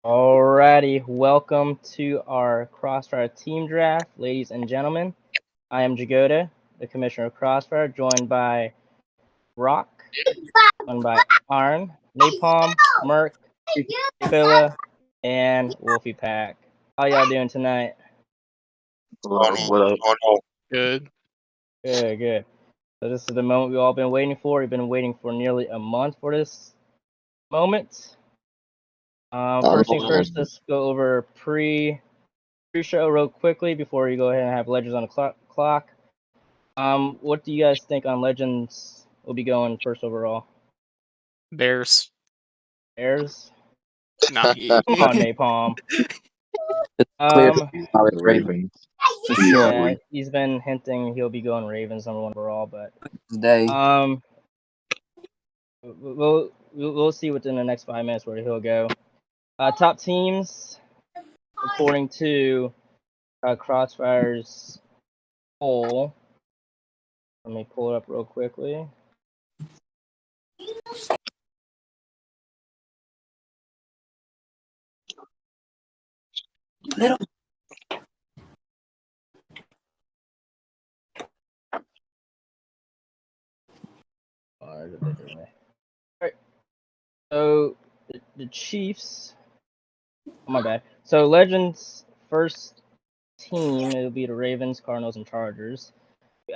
Alrighty, welcome to our Crossfire team draft, ladies and gentlemen. I am Jagoda, the commissioner of Crossfire, joined by Rock, joined by Arn, Napalm, Merc, Billa, and Wolfie Pack. How y'all doing tonight? What up? Good. Good. So this is the moment we've all been waiting for. We've been waiting for nearly a month for this moment. First things first, let's go over pre-show real quickly before we go ahead and have Legends on the clock. What do you guys think on Legends will be going first overall? Bears. Bears? Nah. Come on, Napalm. Ravens. For sure. Yeah, he's been hinting he'll be going Ravens number one overall, but Today. we'll see within the next 5 minutes where he'll go. Top teams, according to Crossfire's poll. Let me pull it up real quickly. Little. Alright. So the Chiefs. Oh my bad. So Legends first team, it'll be the Ravens, Cardinals, and Chargers.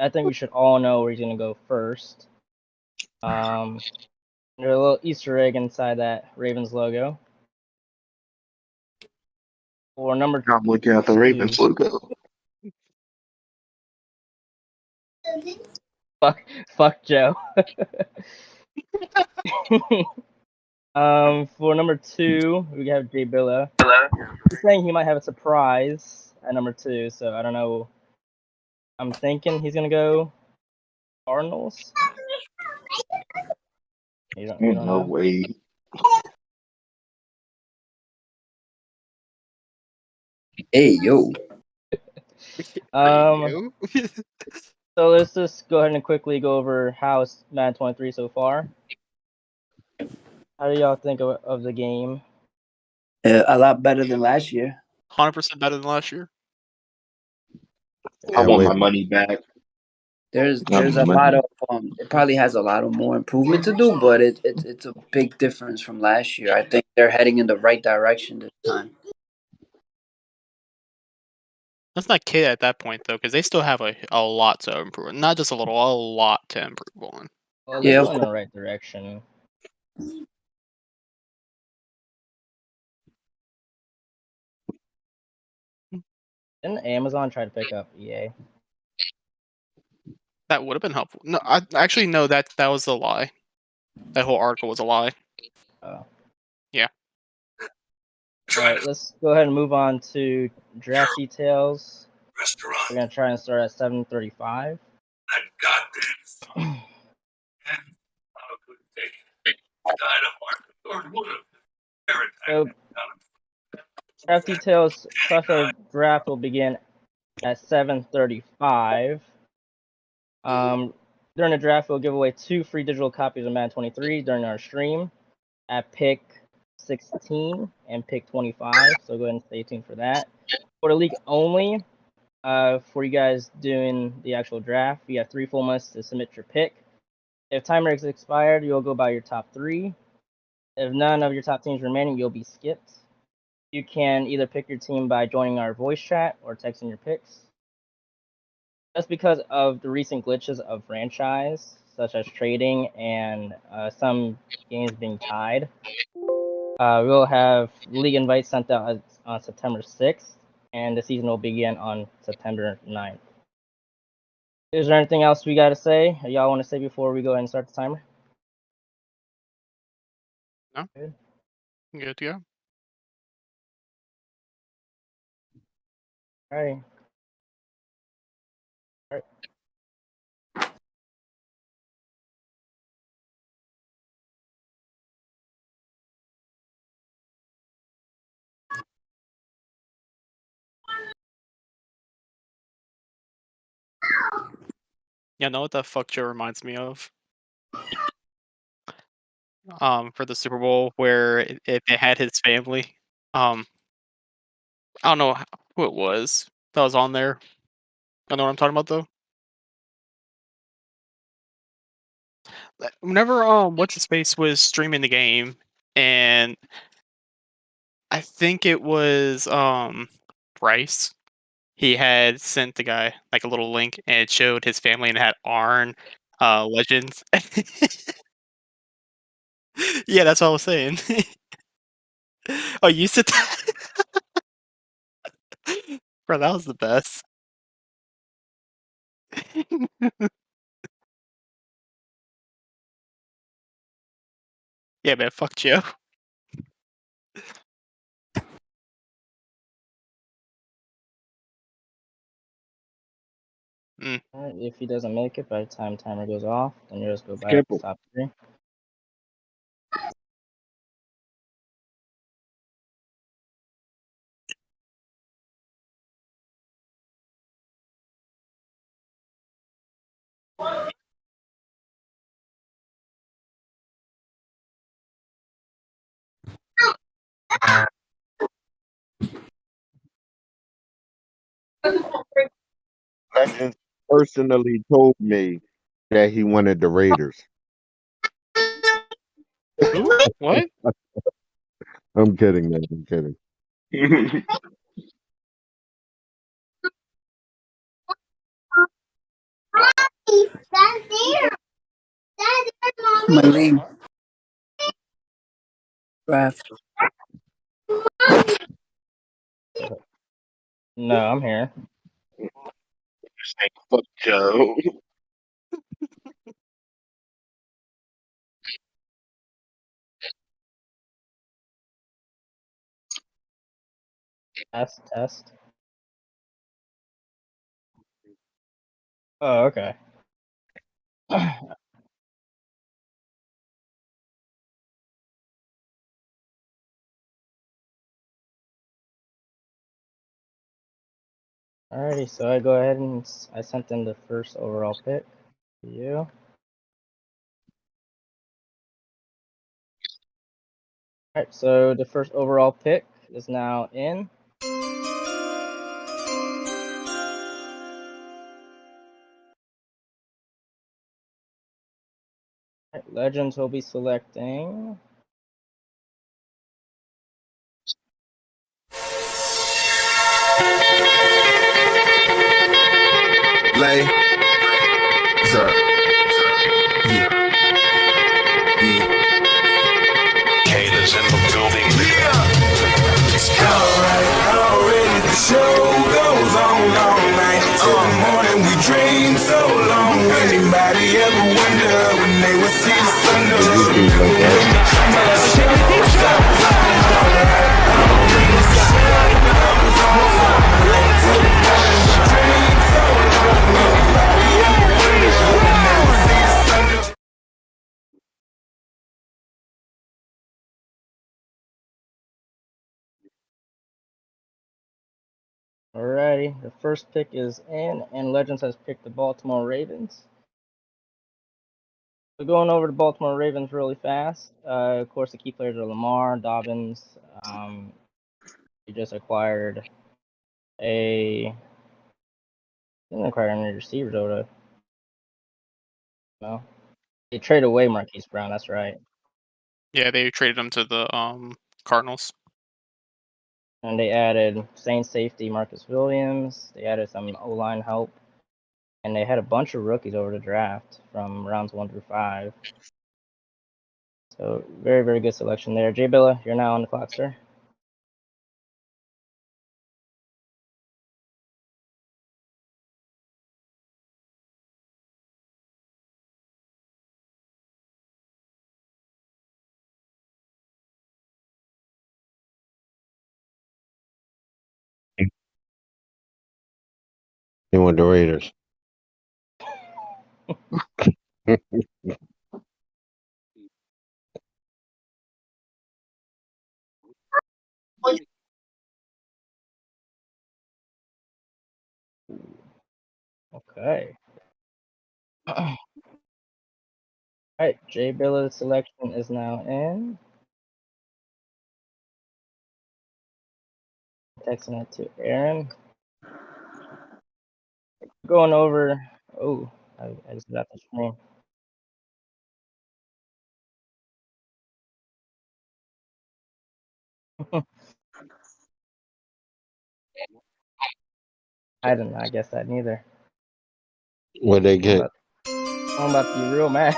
I think we should all know where he's gonna go first. There's a little Easter egg inside that Ravens logo. For number I'm looking at the Ravens logo. Fuck Joe. For number 2, we have Jagoda. He's saying he might have a surprise at number 2, so I don't know. I'm thinking he's gonna go Cardinals. You don't No know? way. Hey, yo. So let's just go ahead and quickly go over how it's Madden 23 so far. How do y'all think of the game? A lot better than last year. 100% better than last year. I want my money back. There's a lot of it probably has a lot of more improvement to do, but it's a big difference from last year. I think they're heading in the right direction this time. Let's not kid at that point though, because they still have a lot to improve. Not just a little, a lot to improve on. Well, they're going in the right direction. Didn't Amazon try to pick up EA? That would have been helpful. No, I actually know that was a lie. That whole article was a lie. Oh. Yeah. Alright, let's go ahead and move on to draft details. We're gonna try and start at 7:35. So, draft details. Crossfire draft will begin at 7:35. During the draft, we'll give away 2 free digital copies of Madden 23 during our stream at pick 16 and pick 25. So go ahead and stay tuned for that. For the league only, for you guys doing the actual draft, you have 3 full months to submit your pick. If timer is expired, you'll go by your top 3. If none of your top teams remaining, you'll be skipped. You can either pick your team by joining our voice chat or texting your picks. Just because of the recent glitches of franchise, such as trading and some games being tied, we'll have league invites sent out on September 6th, and the season will begin on September 9th. Is there anything else we got to say? Y'all want to say before we go ahead and start the timer? No. Good to go. All right. Yeah, know what the fuck Joe reminds me of? For the Super Bowl, where if it had his family. I don't know who it was that was on there. I know what I'm talking about though. Whenever what's his face was streaming the game, and I think it was Bryce. He had sent the guy like a little link, and it showed his family, and it had Arn, Legends. Yeah, that's what I was saying. Oh, you said that? Bro, that was the best. Yeah, man, fuck Joe. Alright, if he doesn't make it by the time timer goes off, then you just go back Skip to him. top 3. Legends personally told me that he wanted the Raiders. Who? What? I'm kidding, man. I'm kidding. My name. Draft. No, I'm here. Saying fuck Joe. Test. Oh, okay. Alrighty, so I go ahead and I sent in the first overall pick to you. Alright, so the first overall pick is now in. Alright, Legends will be selecting. Lay. Sir. Yeah. Kayla's in the building. Yeah. It's already the show goes on all night. Till the morning we dream so long. Anybody ever wonder when they would see the sun? Alrighty, the first pick is in, and Legends has picked the Baltimore Ravens. So going over the Baltimore Ravens really fast. Of course, the key players are Lamar, Dobbins. We just acquired didn't acquire any receivers over. No, they traded away Marquise Brown. That's right. Yeah, they traded him to the Cardinals. And they added Saints safety Marcus Williams. They added some O-line help. And they had a bunch of rookies over the draft from rounds 1 through 5. So very, very good selection there. Jay Billa, you're now on the clock, sir. He wanted the Raiders. Okay. All right, Jay Billa's selection is now in. texting it to Aaron. Going over. Oh, I just got the screen. I didn't. I guess that neither. What they get? I'm about to be real mad.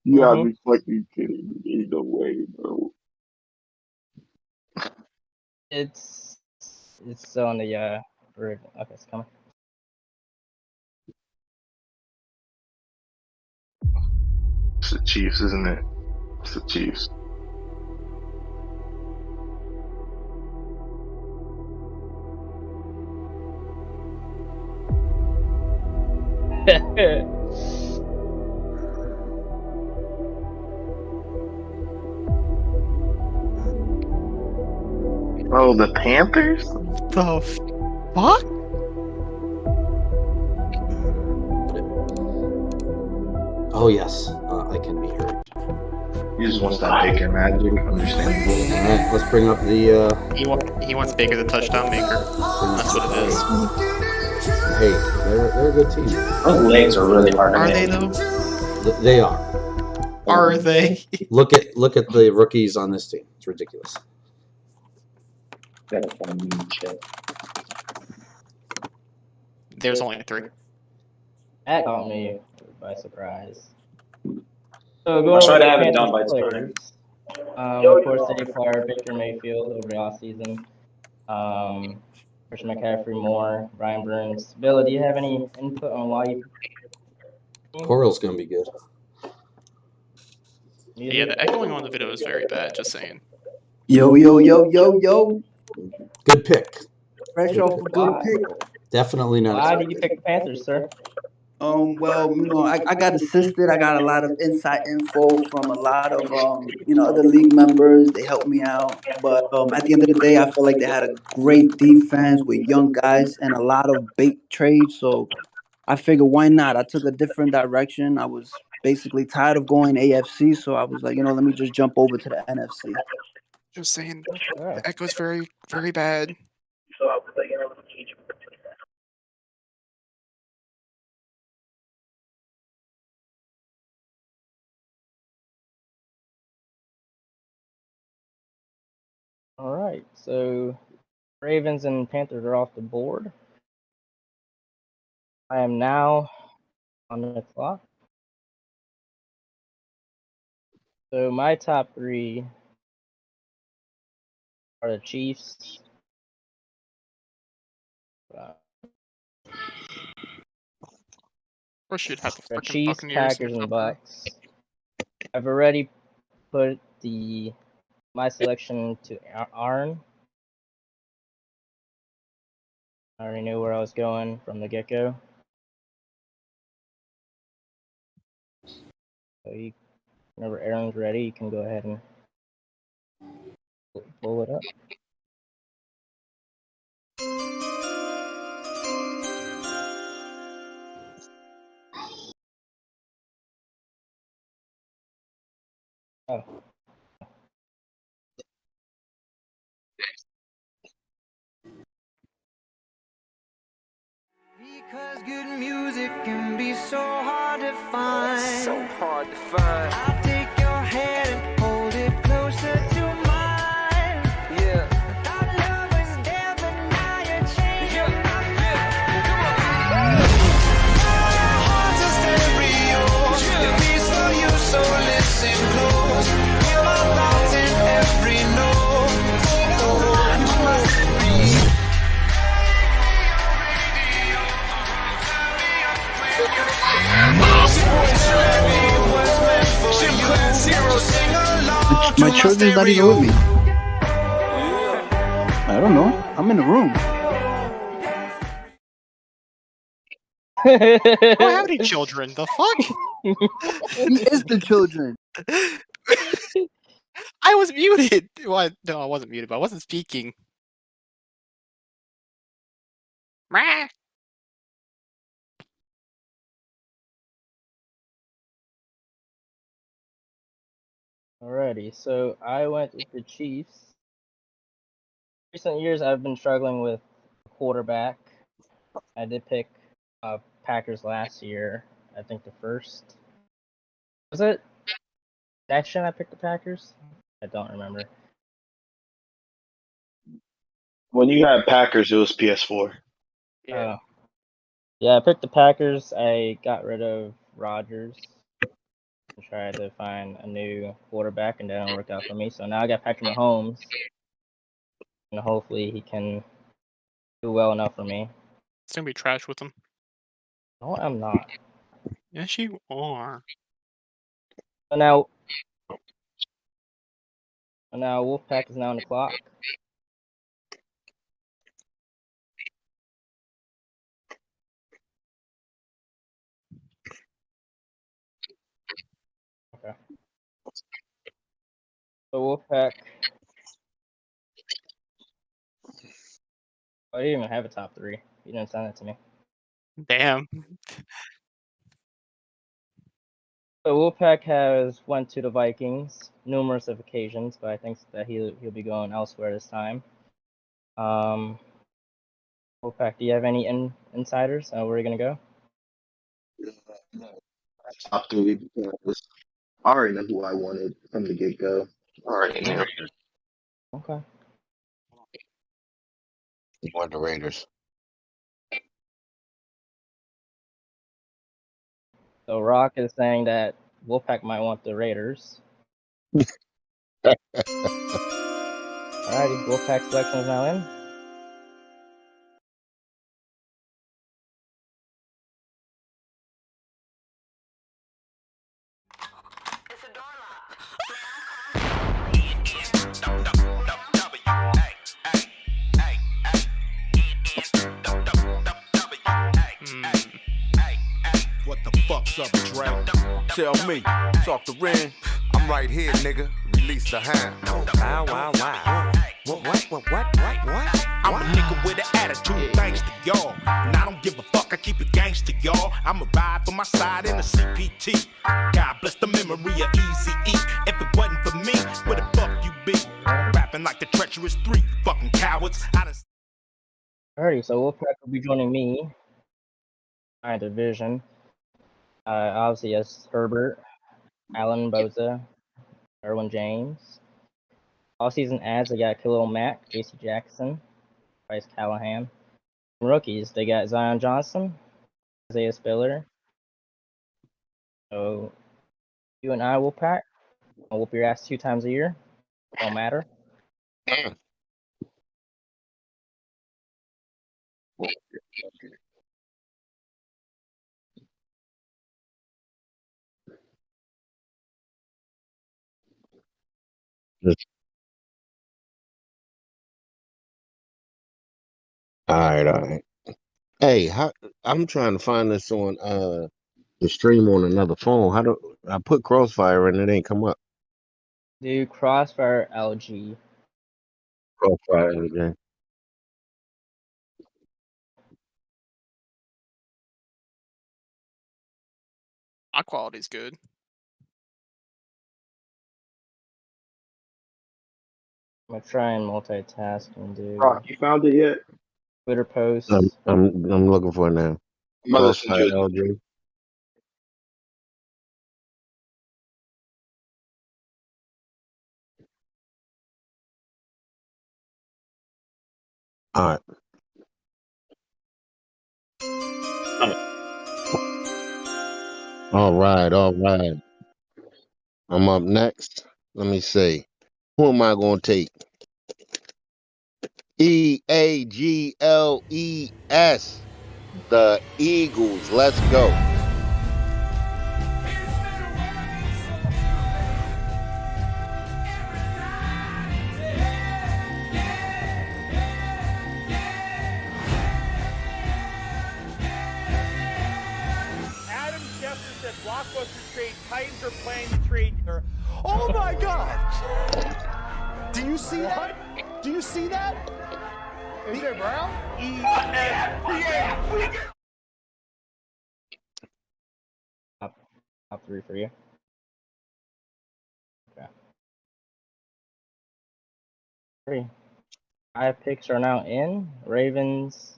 You gotta be fucking kidding me. Ain't no way, bro. It's on the bird. Okay, it's coming. It's the Chiefs, isn't it? It's the Chiefs. Oh, the Panthers? The fuck? Oh yes, I can be heard. You just want that Baker magic, understandable. All right, let's bring up the. He wants Baker the touchdown maker. That's what it is. Hey, they're a good team. Those legs are really hard to Are make. they though? They are. Are they? Look at the rookies on this team. It's ridiculous. Gotta find me shit. There's only 3. That caught me by surprise. So going I'll try over to the have it Panthers done by players. Of course, they acquired Baker Mayfield over the offseason. Christian McCaffrey, Moore, Brian Burns. Bill, do you have any input on why you? Coral's gonna be good. Yeah, the echoing on the video is very bad. Just saying. Yo. Good pick. Fresh off a good pick. Definitely not. Why did you pick the Panthers, sir? Well, I got assisted. I got a lot of inside info from a lot of other league members. They helped me out. But at the end of the day, I feel like they had a great defense with young guys and a lot of bait trades. So I figured, why not? I took a different direction. I was basically tired of going AFC, so I was like, let me just jump over to the NFC. Just saying. Okay. The echo's very, very bad. So I was like, let me change it. All right. So Ravens and Panthers are off the board. I am now on the clock. So my top 3 are the Chiefs. Of course, you'd have the The fucking Chiefs, Buccaneers. Packers, and Bucks. I've already put my selection to Aaron. I already knew where I was going from the get-go. So whenever Aaron's ready, you can go ahead and pull it up. Oh. Because good music can be so hard to find. I'll take your hand and hold it closer to mine. Yeah. Our love was there, but now you're changing my mind. My heart's a stereo. It beats for you, so listen close. Hear my thoughts in every note. You must be. My children's not even with me. I don't know. I'm in the room. I don't have any children. The fuck? He is the children. I was muted. What? No, I wasn't muted, but I wasn't speaking. Rah. Alrighty, so I went with the Chiefs. Recent years, I've been struggling with quarterback. I did pick Packers last year. I think the first. Was it next gen I picked the Packers? I don't remember. When you had Packers, it was PS4. Yeah. Yeah, I picked the Packers. I got rid of Rodgers and tried to find a new quarterback, and that didn't work out for me. So now I got Patrick Mahomes, and hopefully he can do well enough for me. It's gonna be trash with them. No, I'm not. Yes, you are. So now Wolfpack is now on the clock. Okay. So Wolfpack. I didn't even have a top 3. You didn't send it to me. Damn. So Wolfpack has went to the Vikings numerous of occasions, but I think that he'll be going elsewhere this time. Wolfpack, do you have any insiders on where you're gonna go? Top 3 because I already know who I wanted from the get go. Already knew. Okay. You want the Raiders. So Rock is saying that Wolfpack might want the Raiders. Alrighty, Wolfpack selection is now in. What the fuck's up, Dre? Tell me, talk to Ren. I'm right here, nigga. Release the hand. Wow, wow, wow. What? I'm a nigga with an attitude, thanks to y'all. And I don't give a fuck, I keep it gangster, y'all. I'ma ride for my side in a CPT. God bless the memory of Easy-E. If it wasn't for me, where the fuck you be? Rapping like the treacherous 3, fucking cowards. Alrighty, so Wolfpack will be joining me. My division. Obviously, yes, Herbert, Allen Boza, Erwin James. All-season ads, they got Khalil Mack, J.C. Jackson, Bryce Callahan. Rookies, they got Zion Johnson, Isaiah Spiller. So you and I will pack. I'll whoop your ass 2 times a year. Don't matter. All right. Hey, I'm trying to find this on the stream on another phone. How do I put Crossfire and it ain't come up? Do CrossfireLG. Crossfire again. My quality's good. I'm gonna try and multitask and do Rock, you found it yet? Twitter posts. I'm looking for it now. I'm about to send you Crossfire LG. All right. I'm up next. Let me see. Who am I going to take? EAGLES. The Eagles. Let's go. Adam Schefter said Blockbuster trade. Titans are planning to trade her. Oh my God! Do you see that? Do you see that? AJ Brown? Top 3 for you. Okay. 3. 5 picks are now in. Ravens,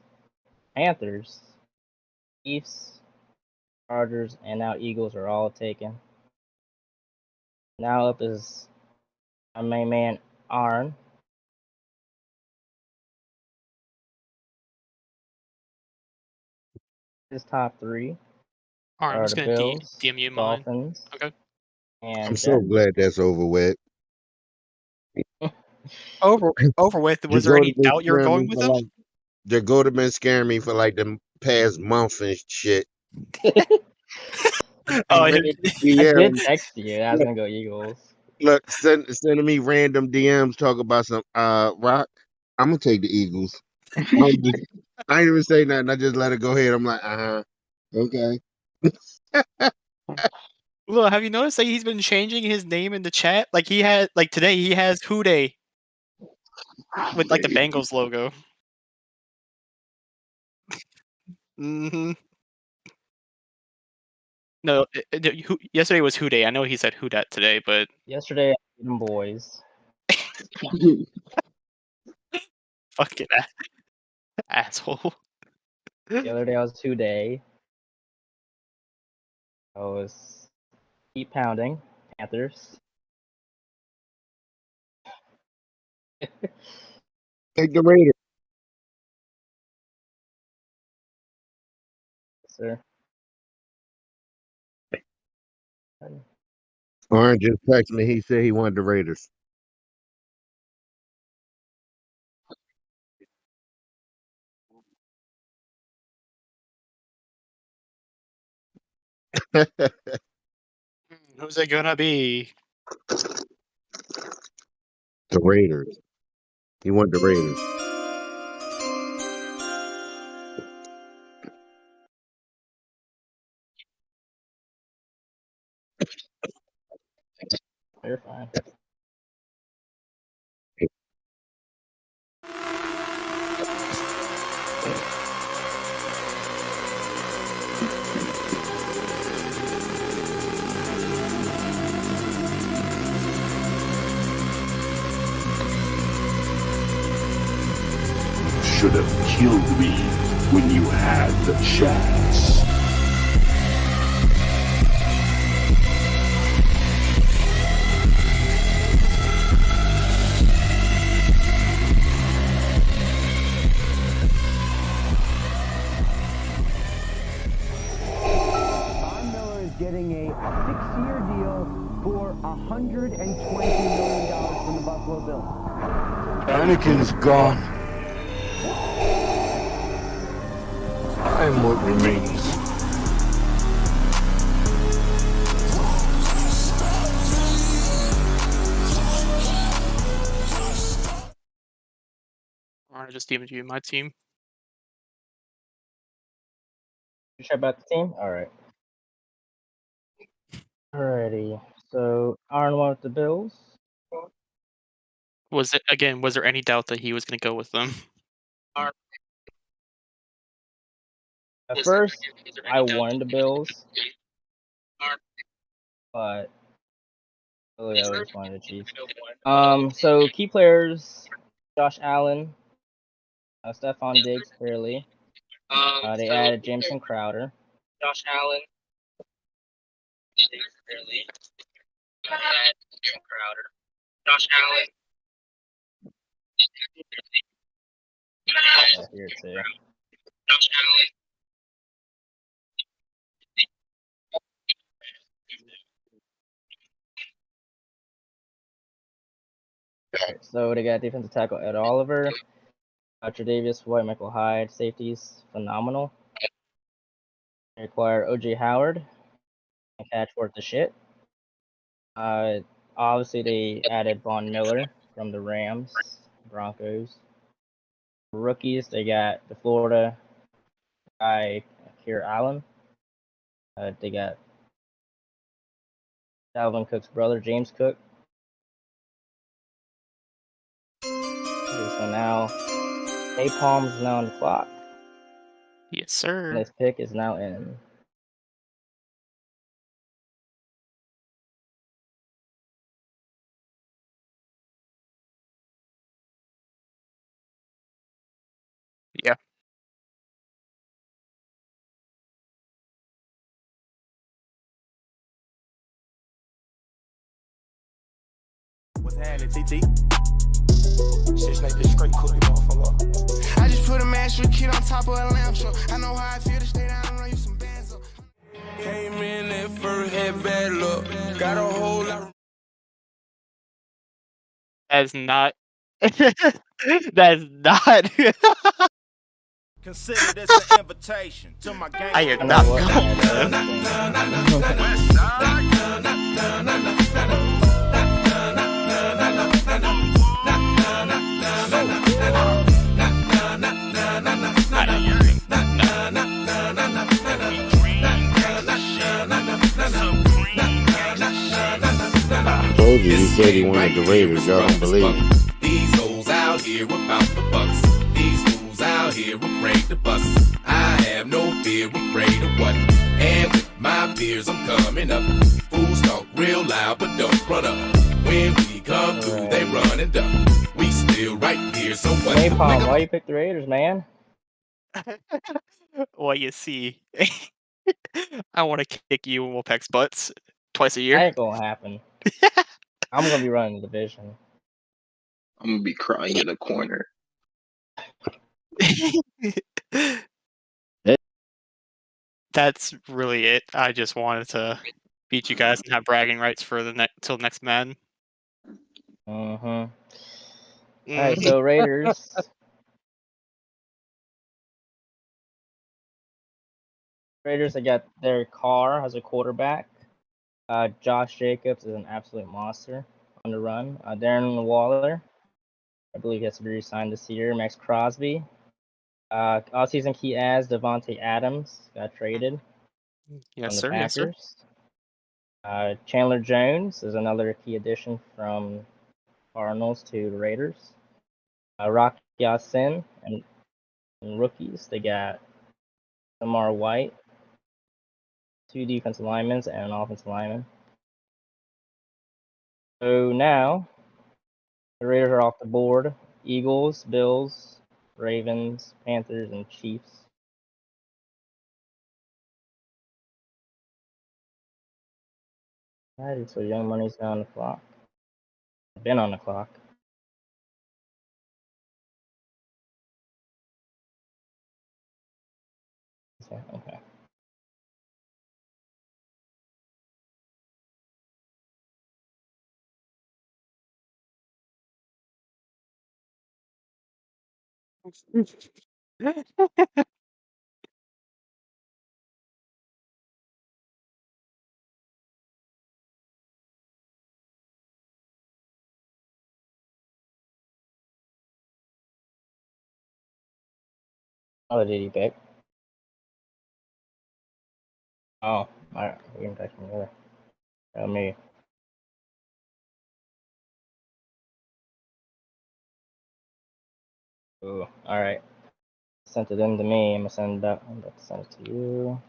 Panthers, Chiefs, Chargers, and now Eagles are all taken. Now up is my main man, Arn. His top 3 All right, I'm are just the gonna Bills, DM you mine. Dolphins, Okay. I'm and so Jets. glad that's over with. Over with. Was there any doubt you were going with him? Jagoda been scaring me for like the past month and shit. Oh, I Yeah, did text you. I was gonna go Eagles. look, sending me random DMs talk about some Rock. I'm gonna take the Eagles. I ain't even say nothing. I just let it go ahead. I'm like, okay. Look, have you noticed that he's been changing his name in the chat? Like he had, like today, he has Houday with like the Bengals logo. Mm-hmm. No, yesterday was Houday. I know he said Houdat today, but Yesterday, I beat them boys. fucking asshole. The other day, I was 2-day. I was keep pounding. Panthers. Take the Raiders. Sir. Orange just texted me. He said he wanted the Raiders. Who's it gonna be? The Raiders. He wanted the Raiders. You're fine. Should have killed me when you had the chance. Von Miller is getting a 6-year deal for $120 million from the Buffalo Bills. Anakin's gone. I'm what remains. I just DM'd you my team. You sure about the team? Alright. Alrighty. So, Arn went with the Bills. Was there any doubt that he was gonna go with them? At first, I wanted the Bills, but really, I always wanted the Chiefs. So key players: Josh Allen, Stephon Diggs, clearly. They added Jameson Crowder. Josh Allen. Josh Allen. Here too. Josh Allen. So they got defensive tackle Ed Oliver, Tre'Davious White, Michael Hyde, safeties phenomenal. They acquired O.J. Howard and catch worth the shit. Obviously they added Von Miller from the Rams, Broncos. Rookies, they got the Florida guy Kier Allen. They got Dalvin Cook's brother, James Cook. Okay, so now Napalm is now on the clock. Yes, sir. And this pick is now in. Yeah. What's happening, TT? Shit's like this straight cookie, motherfucker. I just put a master kid on top of a lamp show. I know how I feel to stay down and run you some bands up. Came in at first, had bad luck. Got a whole lot. That's not. That's not. Consider this an invitation to my gang. I am not Told you, he said he wanted the Raiders. Y'all don't believe. These hoes out here about the bucks. These fools out here afraid to bust. I have no fear, afraid of what? And with my peers, I'm coming up. Fools talk real loud, but don't run up. When we come through, they run and duck. We still right here, so what? Hey, Paul, why you pick the Raiders, man? Well, you see, I want to kick you and Wolfpack's butts twice a year. That ain't gonna happen. I'm gonna be running the division. I'm gonna be crying in a corner. That's really it. I just wanted to beat you guys and have bragging rights for the till next Madden. All right, so Raiders. Raiders, they got their Carr as a quarterback. Josh Jacobs is an absolute monster on the run. Darren Waller, I believe he has to be re-signed this year. Max Crosby. Offseason key adds Devontae Adams got traded Yes, from the sir. Yes, sir. Packers. Chandler Jones is another key addition from Cardinals to the Raiders. Rock Ya-Sin and rookies. They got Lamar White, 2 defensive linemen, and an offensive lineman. So now, the Raiders are off the board. Eagles, Bills, Ravens, Panthers, and Chiefs. Alrighty, so Young Money's now on the clock. Been on the clock. Okay. Oh, did he pick? Oh, alright. We can pick him there. Tell me. Ooh, alright. Sent it in to me. I'm about to send it to you.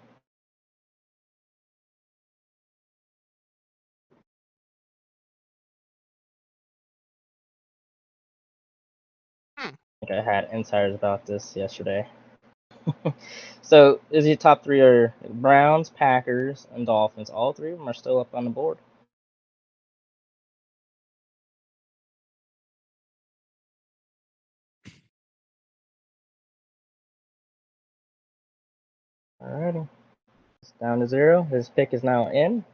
I think I had insiders about this yesterday. So, is your top 3 are Browns, Packers, and Dolphins. All 3 of them are still up on the board. Alrighty. It's down to 0. His pick is now in.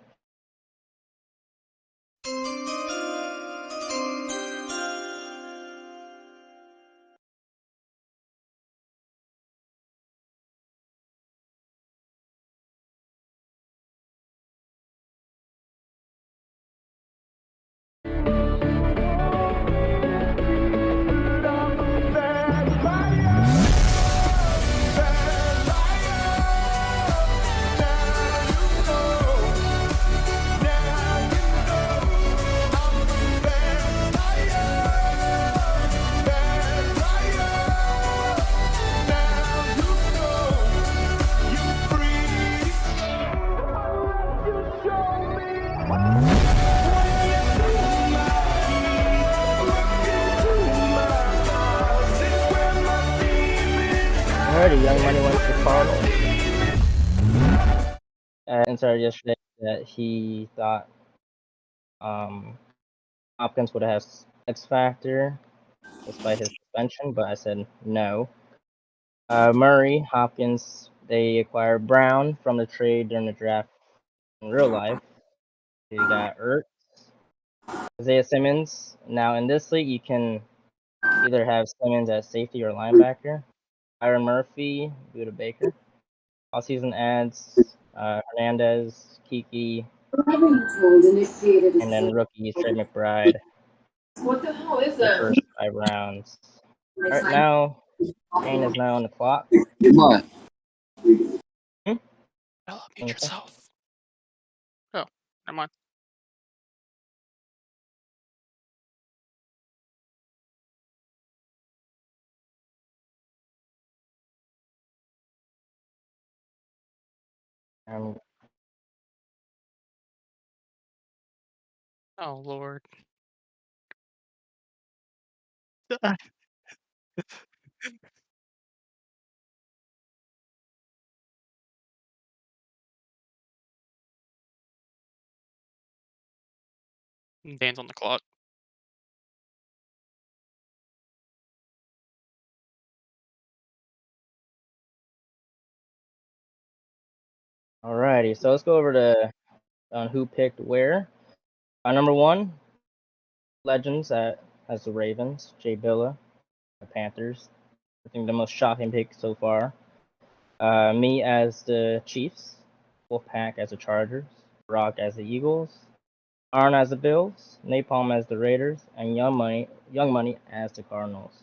Alrighty, Young Money went to Cardinals. And started yesterday that he thought Hopkins would have X Factor despite his suspension, but I said no. Murray, Hopkins, they acquired Brown from the trade during the draft in real life. They got Ertz, Isaiah Simmons. Now in this league, you can either have Simmons at safety or linebacker. Byron Murphy, Buda Baker. All season ads, Hernandez, Kiki, and then rookies, Trey McBride. What the hell is The that? first 5 rounds. Alright, now Kane is now on the clock. What? Oh, mute yourself. Oh, never mind. Oh Lord. Dan's on the clock. Alrighty, so let's go over to on who picked where. Number 1, Legends as the Ravens, Jay Billa, the Panthers. I think the most shocking pick so far. Me as the Chiefs, Wolfpack as the Chargers, Rock as the Eagles, Arn as the Bills, Napalm as the Raiders, and Young Money as the Cardinals.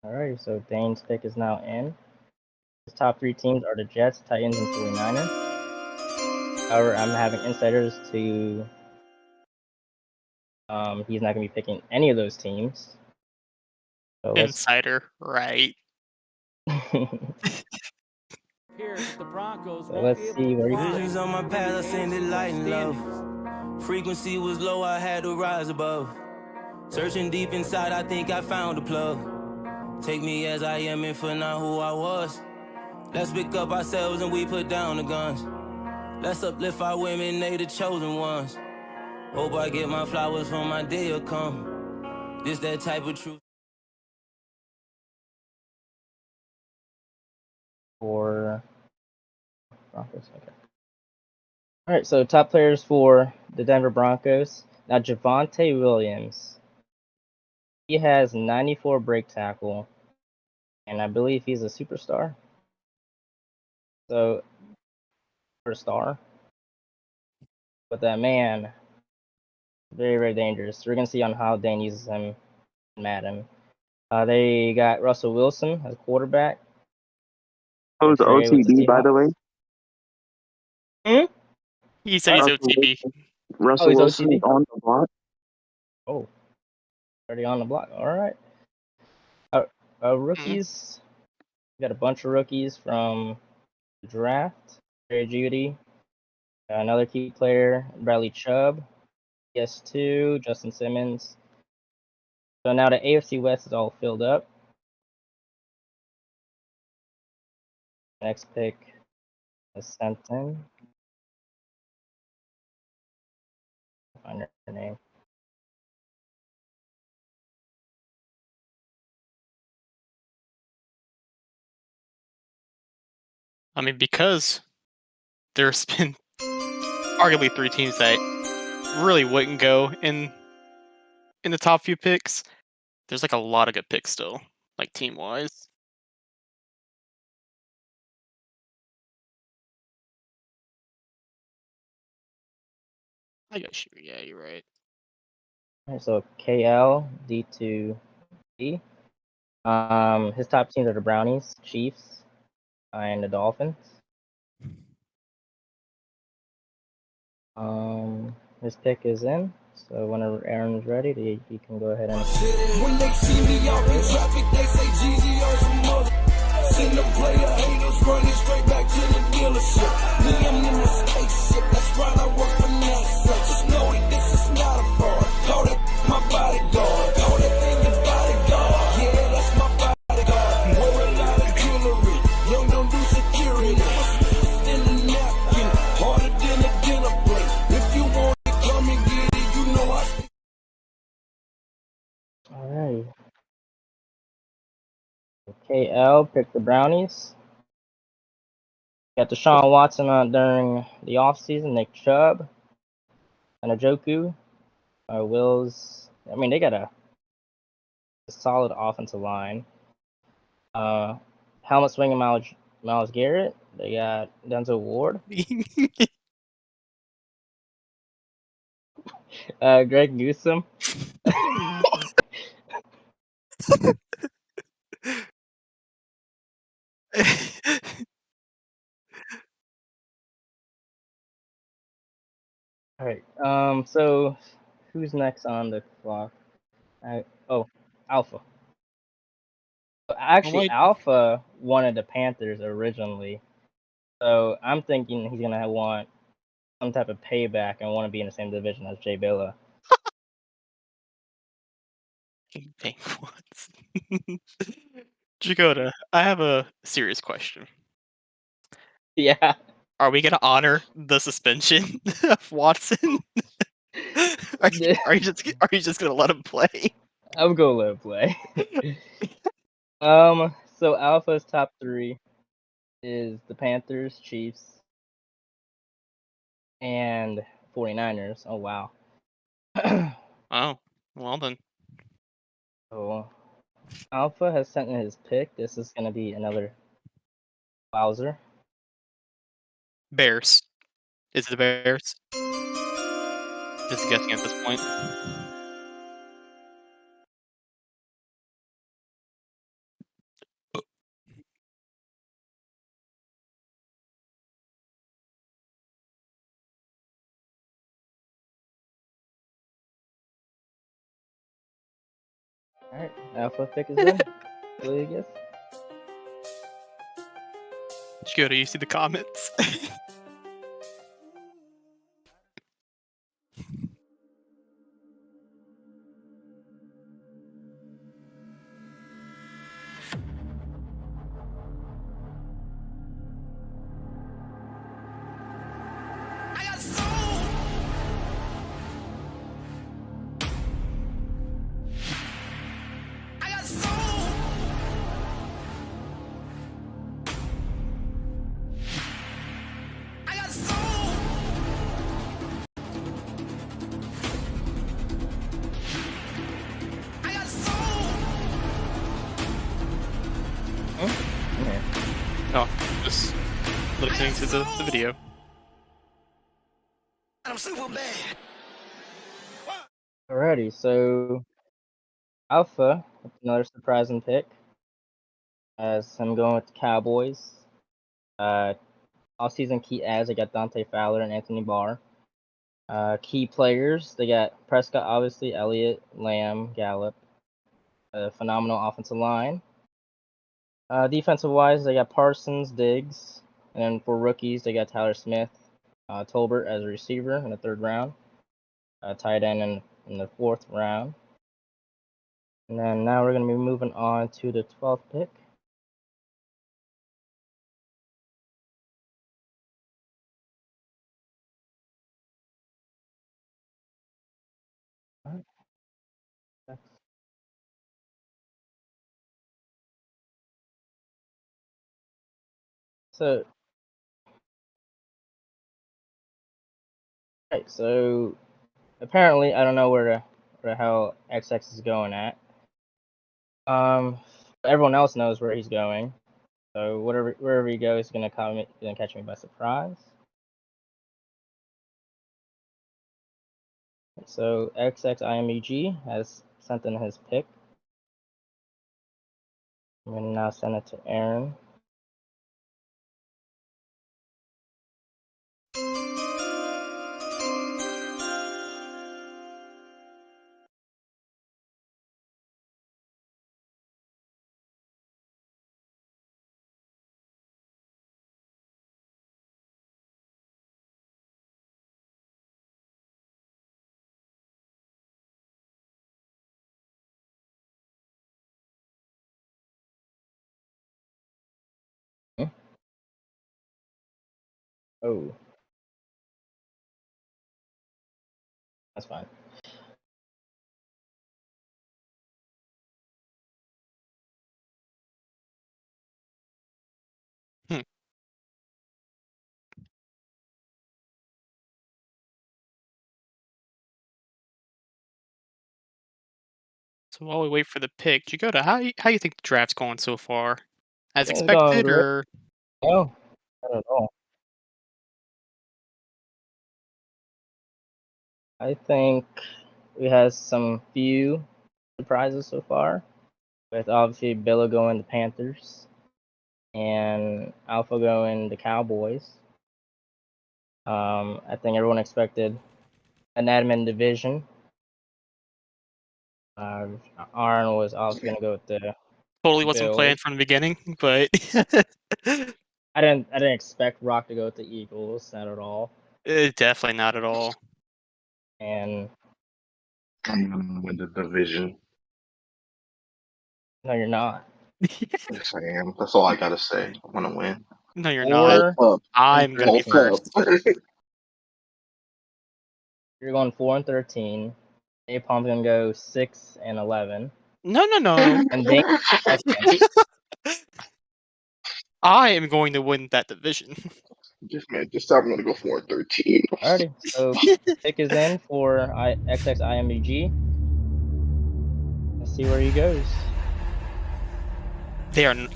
Alrighty, so Dane's pick is now in. His top 3 teams are the Jets, Titans, and 49ers. However, I'm having insiders to he's not going to be picking any of those teams. So Insider, right? So let's see where he Visions on my path, I send it light and low. Frequency was low, I had to rise above. Searching deep inside, I think I found a plug. Take me as I am and for not who I was. Let's pick up ourselves and we put down the guns. Let's uplift our women, they the chosen ones. Hope I get my flowers from my day will come. This that type of truth. For Broncos, okay. Alright, so top players for the Denver Broncos. Now Javonte Williams. He has 94 break tackle, and I believe he's a superstar. So, superstar. But that man, very, very dangerous. We're going to see on how Dan uses him in Madden. They got Russell Wilson as quarterback. Who's OTB, by the way? He said he's OTB. Russell Wilson is on the block. Oh, already on the block. All right. Rookies. We got a bunch of rookies from the draft. Jerry Jeudy, another key player, Bradley Chubb, PS2, Justin Simmons. So now the AFC West is all filled up. Next pick is sent in. Find her name. I mean, because there's been arguably 3 teams that really wouldn't go in the top few picks. There's like a lot of good picks still, like team wise. I guess yeah, you're right. Alright, so KL D2D. His top teams are the Brownies, Chiefs, and the Dolphins. His pick is in, so whenever Aaron's ready, he can go ahead and. When they see me out in traffic, they say GG or some mother. Send the player haters running straight back to the dealership. Me, I'm in the spaceship, that's right, I work for NASA. Just know that this is not a fraud. KL picked the Brownies. Got Deshaun Watson during the offseason, Nick Chubb, and Njoku. Wills. I mean, they got a solid offensive line. Helmet swinging Myles Garrett. They got Denzel Ward. Greg Newsome. All right. So who's next on the clock? Alpha. Actually, Alpha wanted the Panthers originally, so I'm thinking he's gonna want some type of payback and want to be in the same division as Jay Billa. Penguins. Jagoda, I have a serious question. Yeah. Are we gonna honor the suspension of Watson? Are you just gonna let him play? I'm gonna let him play. So Alpha's top 3 is the Panthers, Chiefs, and 49ers. Oh wow. Oh, well then. So Alpha has sent in his pick. This is gonna be another Bowser. Bears. Is it the Bears? Just guessing at this point. Alright, Alpha pick is in. Will you guess? Jagoda, you see the comments? Oh, just listening to the video. I'm super bad. Alrighty, so Alpha, another surprising pick. As I'm going with the Cowboys. All-season key adds, they got Dante Fowler and Anthony Barr. Key players, they got Prescott, obviously, Elliott, Lamb, Gallup. A phenomenal offensive line. Defensive-wise, they got Parsons, Diggs. And then for rookies, they got Tyler Smith, Tolbert as a receiver in the 3rd round. Tight end in the 4th round. And then now we're going to be moving on to the 12th pick. All right. So, right, so apparently I don't know where the hell XX is going at. Everyone else knows where he's going. So wherever he goes, he's gonna catch me by surprise. So XXIMEG has sent in his pick. I'm gonna now send it to Aaron. Oh, that's fine. So while we wait for the pick, Jagoda, how you think the draft's going so far? As It's going expected, great. or No, not at all. I think we had some few surprises so far, with obviously Billo going to Panthers and Alpha going to Cowboys. I think everyone expected an admin division. Aaron was obviously going to go with the totally wasn't Bills. planned from the beginning, but I didn't expect Rock to go with the Eagles, not at all. Definitely not at all. And I'm gonna win the division. no, you're not. Yes, I am. That's all I gotta say. I want to win. No, you're not. Up. I'm gonna be Bulk up. first. You're going 4-13. Napalm's gonna go 6-11. No. And Dane second. I am going to win that division. Just tell me I'm gonna go 4-13. Alrighty, so pick is in for XXIMBG. Let's see where he goes.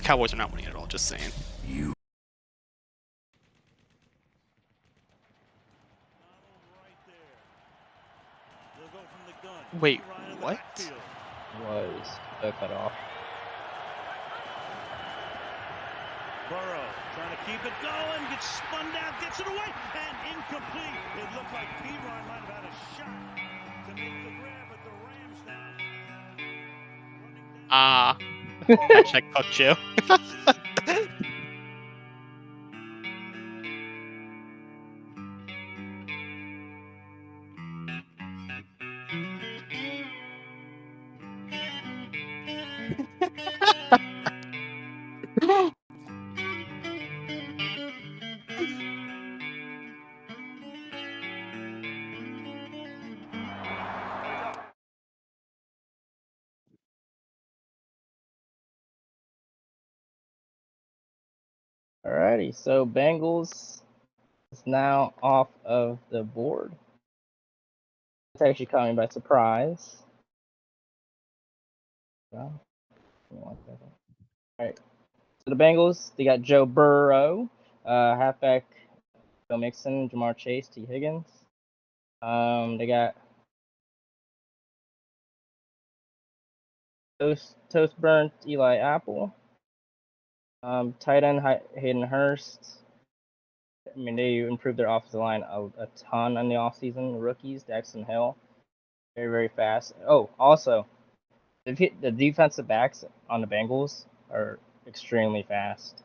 Cowboys are not winning at all. Just saying. Wait, what? Was cut off. Burrow trying to keep it going, gets spun down, gets it away, and incomplete. It looked like P-Ron might have had a shot to make the grab, but the Rams now. Hashtag fuck Joe. Alrighty, so Bengals is now off of the board. It's actually caught me by surprise. Well, give me 1 second. Alright, so the Bengals, they got Joe Burrow, halfback Joe Mixon, Jamar Chase, T. Higgins. They got Toast Burnt, Eli Apple. Tight end Hayden Hurst. I mean, they improved their offensive line a ton in the offseason. Rookies, Daxton Hill, very, very fast. Oh, also, the defensive backs on the Bengals are extremely fast.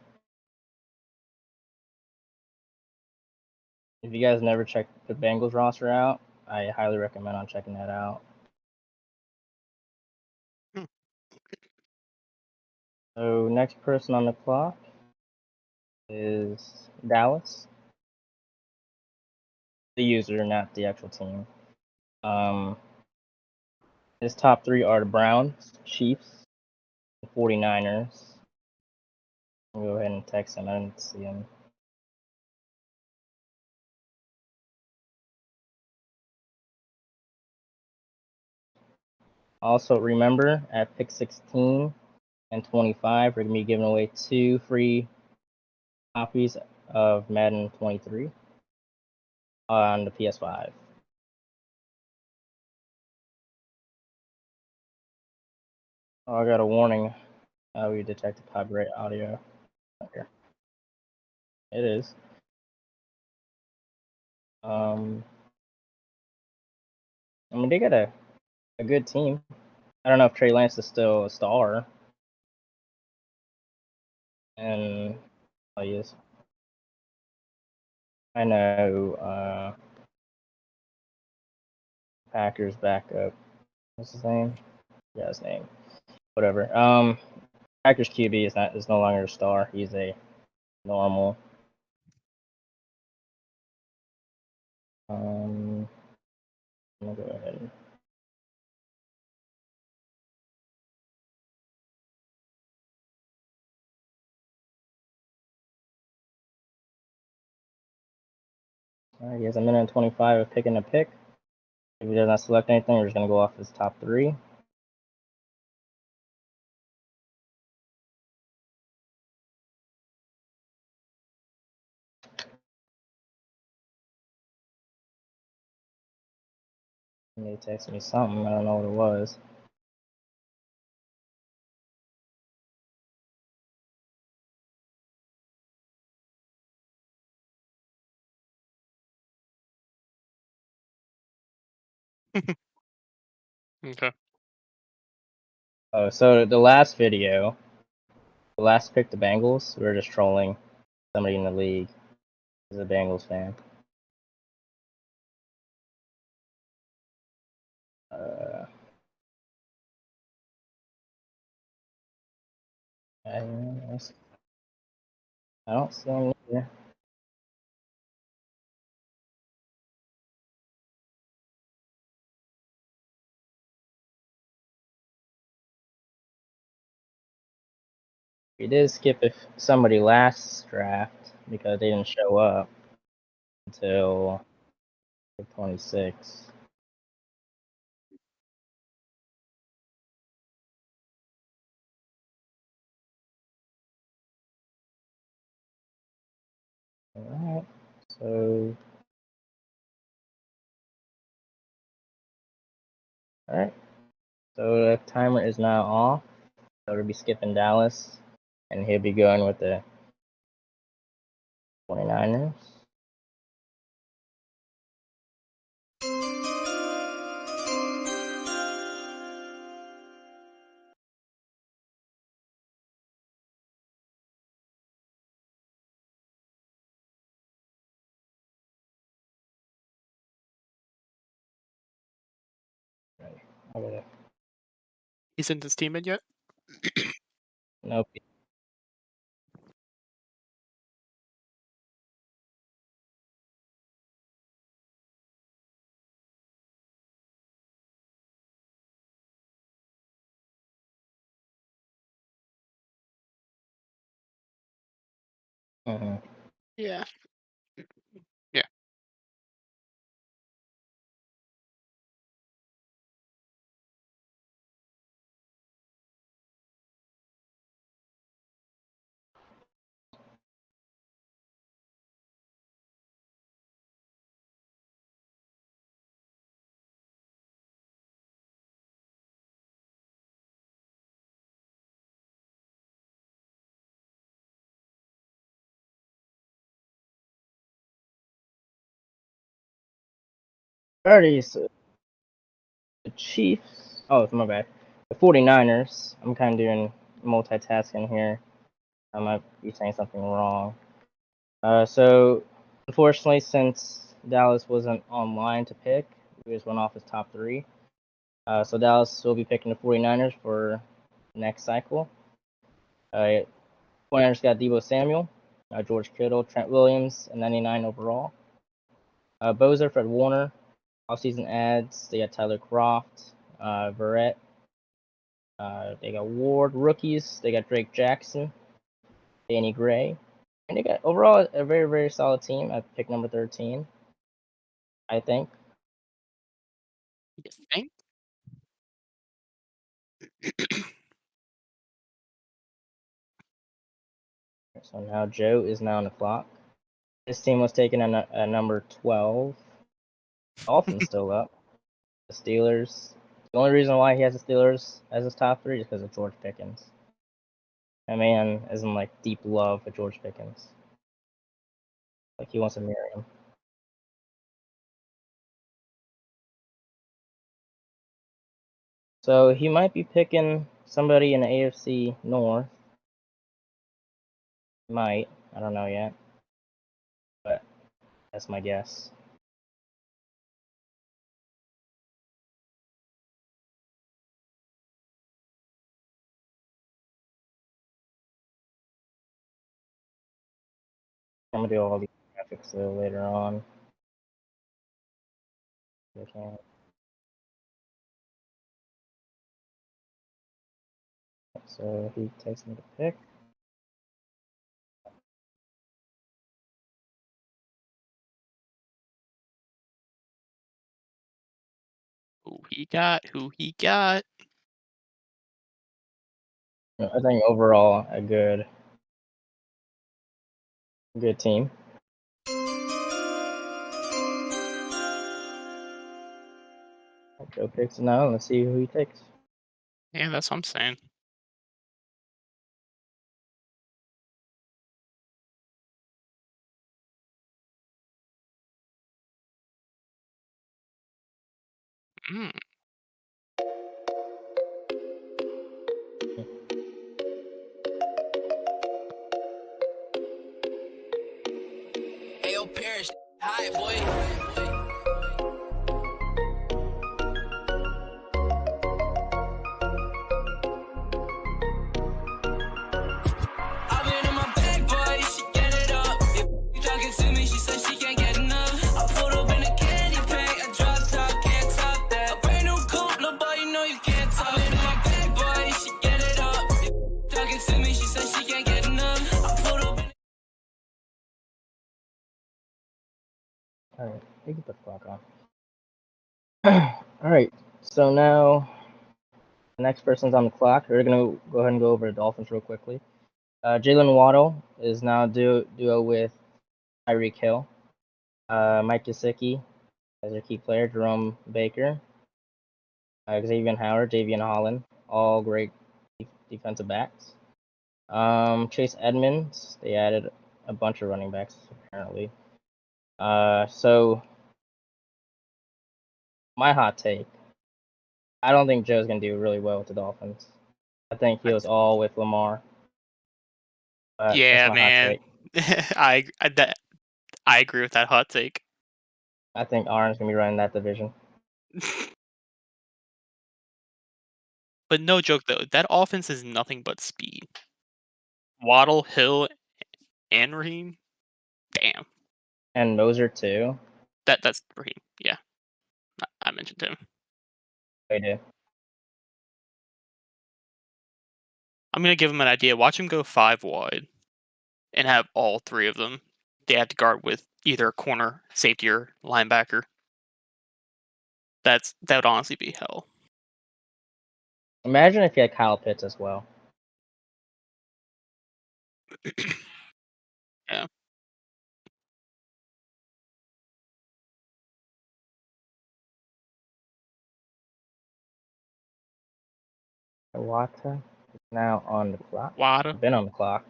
If you guys never checked the Bengals roster out, I highly recommend on checking that out. So next person on the clock is Dallas. The user, not the actual team. His top three are the Browns, Chiefs, and 49ers. I'll go ahead and text him. I didn't see him. Also, remember, at pick 16 and 25, we're going to be giving away 2 free copies of Madden 23 on the PS5. Oh, I got a warning. We detected copyright audio. Okay. It is. I mean, they got a good team. I don't know if Trey Lance is still a star. And oh, yes. I know Packers backup. What's his name? Yeah, his name. Whatever. Packers QB is no longer a star. He's a normal. I'm gonna go ahead. Alright, he has a minute and 25 of picking a pick. If he does not select anything, we're just gonna go off his top three. texted me something. I don't know what it was. Okay. Oh, so the last video, the last pick the Bengals, we were just trolling somebody in the league who's a Bengals fan. I don't see him either. We did skip somebody last draft because they didn't show up until 26. Alright, so. Alright, so the timer is now off. So we'll be skipping Dallas, and he'll be going with the 49ers. Okay. He sent his team in yet? Nope. Mm-hmm. Yeah. Yeah. Alrighty, so the Chiefs. Oh, my bad. The 49ers. I'm kind of doing multitasking here. I might be saying something wrong. So, unfortunately, since Dallas wasn't online to pick, we just went off his top 3. So Dallas will be picking the 49ers for next cycle. 49ers got Deebo Samuel, George Kittle, Trent Williams, and 99 overall. Bozer, Fred Warner, offseason ads. They got Tyler Croft, Verrett. They got Ward, rookies. They got Drake Jackson, Danny Gray. And they got overall a very, very solid team at pick number 13, I think. You think? So now Joe is now on the clock. This team was taken at number 12. Dolphins still up. The Steelers. The only reason why he has the Steelers as his top 3 is because of George Pickens. That man is in like deep love with George Pickens. Like he wants to marry him. So he might be picking somebody in the AFC North. Might. I don't know yet. But that's my guess. I'm gonna do all these graphics though later on. Okay. So he takes me to pick. Who he got? Who he got? I think overall a good team. Joe picks it now. Let's see who he takes. Yeah, that's what I'm saying. Mm. Ayo, Parrish, hi, boy. I've been in my bag, boy, she get it up. If you talking to me, she said she can't get enough. I pulled up in a candy pack, a drop top, can't top that. A brand new coupe, little boy, you know you can't top. I've been in my bag, boy, she get it up. If you talking to me, she said she can't get enough. I pulled up in Alright, you get the fuck on. Alright, so now the next person's on the clock. We're gonna go ahead and go over the Dolphins real quickly. Jalen Waddle is now duo with Tyreek Hill. Mike Gesicki as your key player. Jerome Baker. Xavier Howard, Davian Holland. All great defensive backs. Chase Edmonds. They added a bunch of running backs apparently. So my hot take. I don't think Joe's gonna do really well with the Dolphins. I think he was all with Lamar. Yeah, that's my man. hot take. I agree with that hot take. I think Aaron's gonna be running that division. But no joke though, that offense is nothing but speed. Waddle, Hill, and Raheem. Damn. And Moser too. That's Raheem. Yeah, I mentioned him. They do. I'm gonna give him an idea. Watch him go 5 wide, and have all 3 of them. They have to guard with either a corner, safety, or linebacker. That would honestly be hell. Imagine if you had Kyle Pitts as well. Yeah. Wata is now on the clock. Wata. Been on the clock.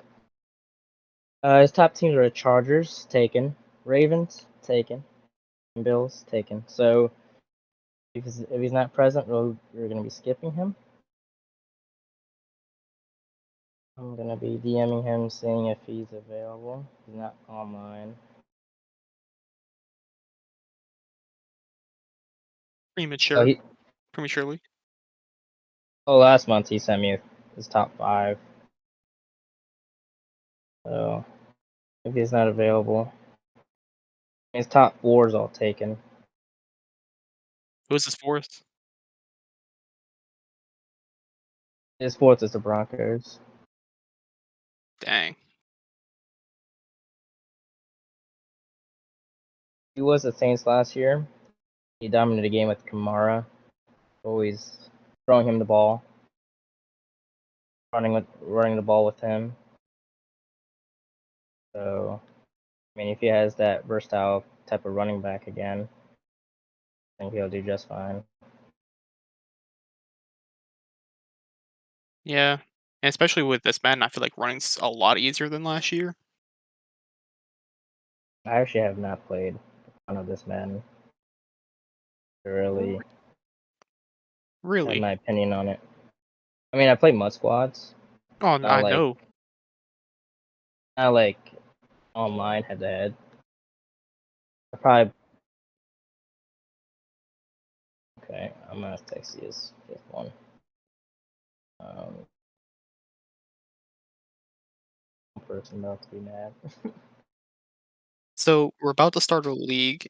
His top teams are Chargers, taken. Ravens, taken. And Bills, taken. So if he's not present, we're going to be skipping him. I'm going to be DMing him, seeing if he's available. He's not online. Prematurely. Oh, last month he sent me his top 5. So if he's not available, his top 4 is all taken. Who's his 4th? His 4th is the Broncos. Dang. He was the Saints last year. He dominated the game with Kamara. Always throwing him the ball. Running the ball with him. So, I mean, if he has that versatile type of running back again, I think he'll do just fine. Yeah, and especially with this Madden, I feel like running's a lot easier than last year. I actually have not played a ton of this Madden. Really have my opinion on it. I mean, I played Mud Squads. Oh, I know. Not like online head to head. I probably. Okay, I'm gonna text you his 5th one. Person about to be mad. So we're about to start a league,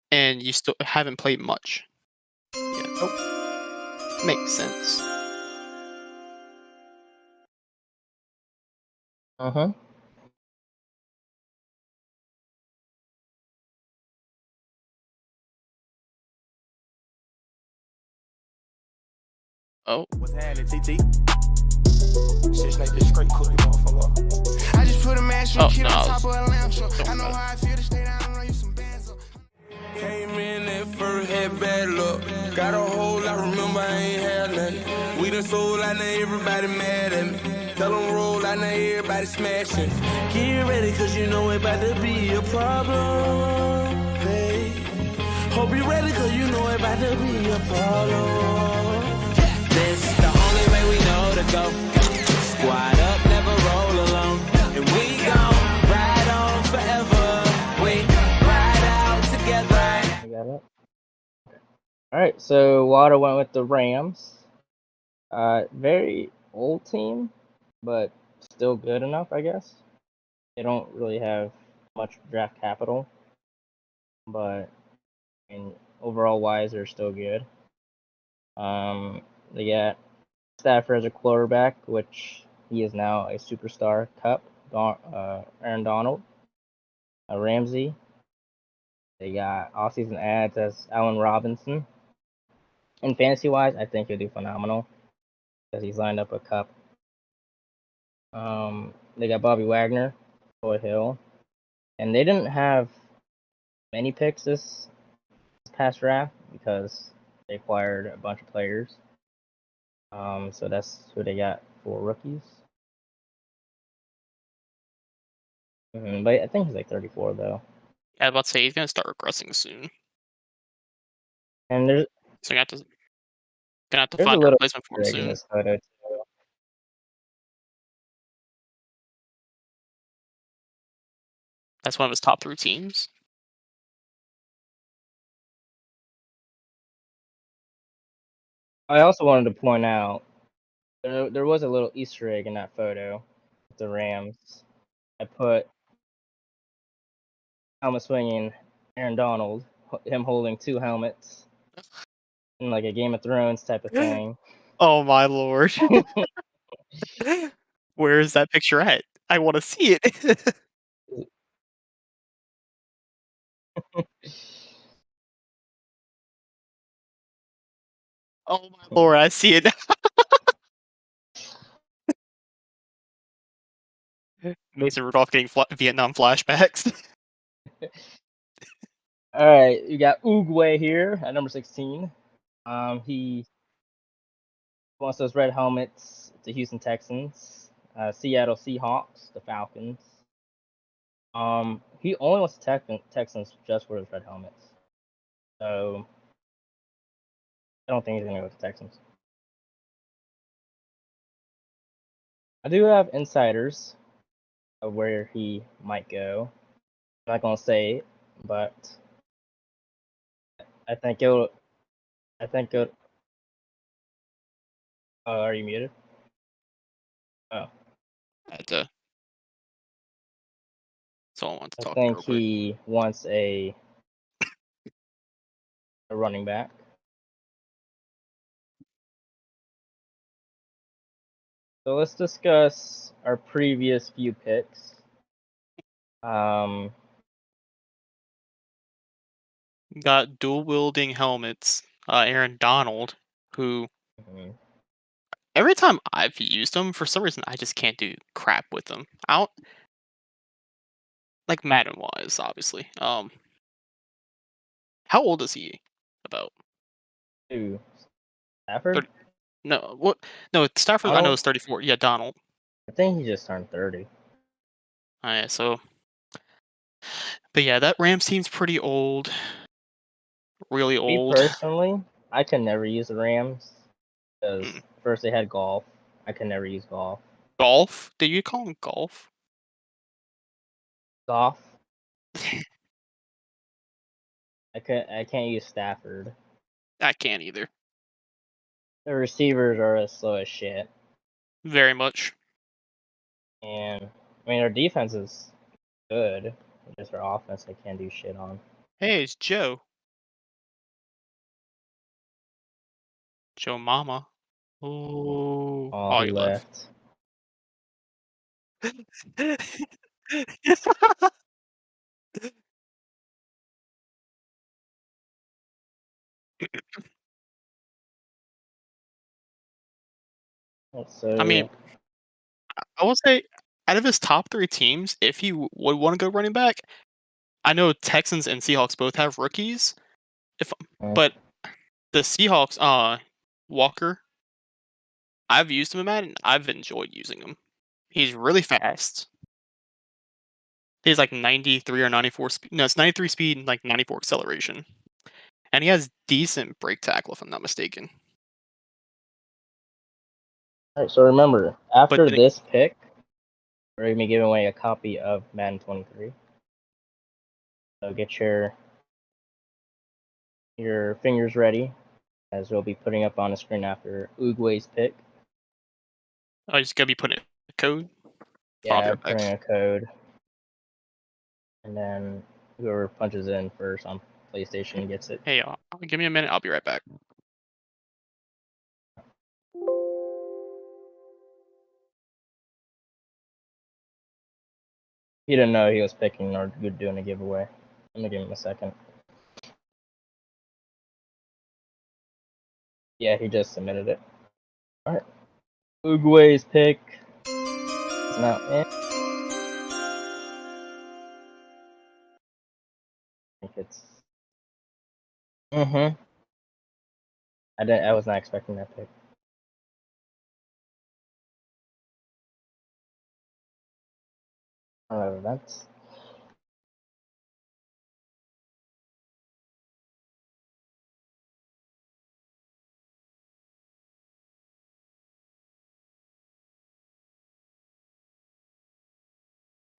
and you still haven't played much. Yeah. Oh, makes sense. Uh-huh. Oh. What's happening, TT? Shit, like this straight cookie, motherfucker. I just put a matching kid on top of a lamp truck. I know how I feel to stay down and run you some bands up. Came in at first, had bad luck. Got a whole lot, remember I ain't had nothing. We done sold out, now everybody mad at me. Tell them roll out, now everybody smashing. Get ready, cause you know it about to be a problem. Hey, hope you ready, cause you know it about to be a problem. This the only way we know to go. Squad up, never roll alone. And we gon' ride on forever. We ride out together. You got it? All right, so Water went with the Rams. Very old team, but still good enough, I guess. They don't really have much draft capital, but overall wise, they're still good. They got Stafford as a quarterback, which he is now a superstar. Cup, Aaron Donald, Ramsey. They got offseason ads as Allen Robinson. And fantasy-wise, I think he'll do phenomenal because he's lined up a Cup. They got Bobby Wagner, Troy Hill, and they didn't have many picks this past draft because they acquired a bunch of players. So that's who they got for rookies. But I think he's like 34 though. Yeah, I was about to say he's gonna start regressing soon. And there's So gonna have to there's a find a little replacement for him rig in soon. this photo too. That's one of his top 3 teams. I also wanted to point out there was a little Easter egg in that photo with the Rams. I put helmet swinging Aaron Donald, him holding 2 helmets, in like a Game of Thrones type of thing. Oh my lord. Where is that picture at? I want to see it. Oh my lord, I see it. Mason Rudolph getting Vietnam flashbacks. All right, you got Uguay here at number 16. He wants those red helmets, the Houston Texans, Seattle Seahawks, the Falcons. He only wants the Texans just for his red helmets. So I don't think he's gonna go with the Texans. I do have insiders of where he might go. I'm not gonna say it, but I think it'll. Oh, are you muted? Oh. Someone wants to I talk think real quick. he wants a running back. So let's discuss our previous few picks. Got dual wielding helmets. Aaron Donald, who every time I've used him, for some reason I just can't do crap with them. I don't like Madden wise, obviously. How old is he? About Who? Stafford? No, what? No, Stafford. I know Donald? is 34. Yeah, Donald. I think he just turned 30. Alright, so, but yeah, that Rams team's pretty old. Really Me old. personally, I can never use the Rams because first they had golf. I can never use golf. Golf? Did you call him golf? Golf. I can't use Stafford. I can't either. The receivers are as slow as shit. Very much. And I mean, our defense is good. Just our offense, I can't do shit on. Hey, it's Joe. Joe Mama. Ooh. Oh, he he left. So, I mean, I will say, out of his top 3 teams, if he would want to go running back, I know Texans and Seahawks both have rookies. But The Seahawks, Walker. I've used him in Madden. I've enjoyed using him. He's really fast. He's like 93 or 94 speed. No, it's 93 speed and like 94 acceleration. And he has decent break tackle, if I'm not mistaken. All right, so remember, after then this pick, we're going to be giving away a copy of Madden 23. So get your fingers ready, as we'll be putting up on the screen after Uguay's pick. I just gotta be putting a code. Yeah, putting a code. And then whoever punches in first on PlayStation gets it. Hey, give me a minute. I'll be right back. He didn't know he was picking or doing a giveaway. Let me give him a second. Yeah, he just submitted it. Alright. Uguay's pick is now in. I think it's... I was not expecting that pick. Events.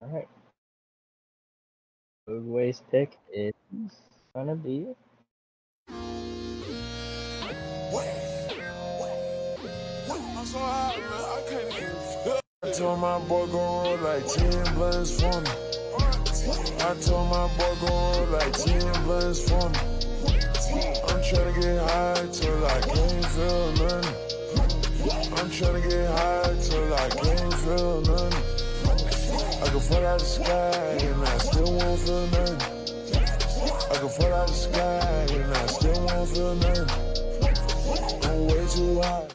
Alright. Uguay's pick is gonna be... I told my boy go roll like 10 blunts for me. I told my boy go roll like 10 blunts for me. I'm tryna get high till I can't feel nothing. I'm tryna get high till I can't feel nothing. I can fall out the sky and I still won't feel nothing. I can fall out the sky and I still won't feel nothing. I'm way too high.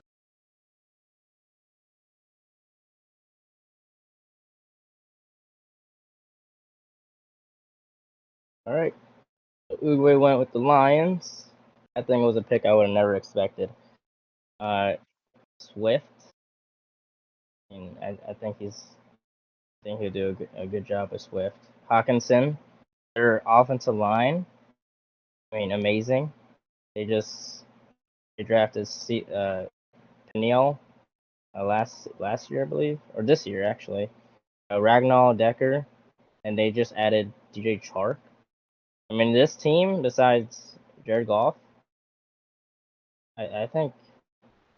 Alright. So Uguay went with the Lions. That thing was a pick I would have never expected. Swift. I think he'll do a good job with Swift. Hawkinson, their offensive line. I mean, amazing. They drafted Peniel last year, I believe, or this year actually. Ragnall Decker, and they just added DJ Chark. I mean, this team, besides Jared Goff, I think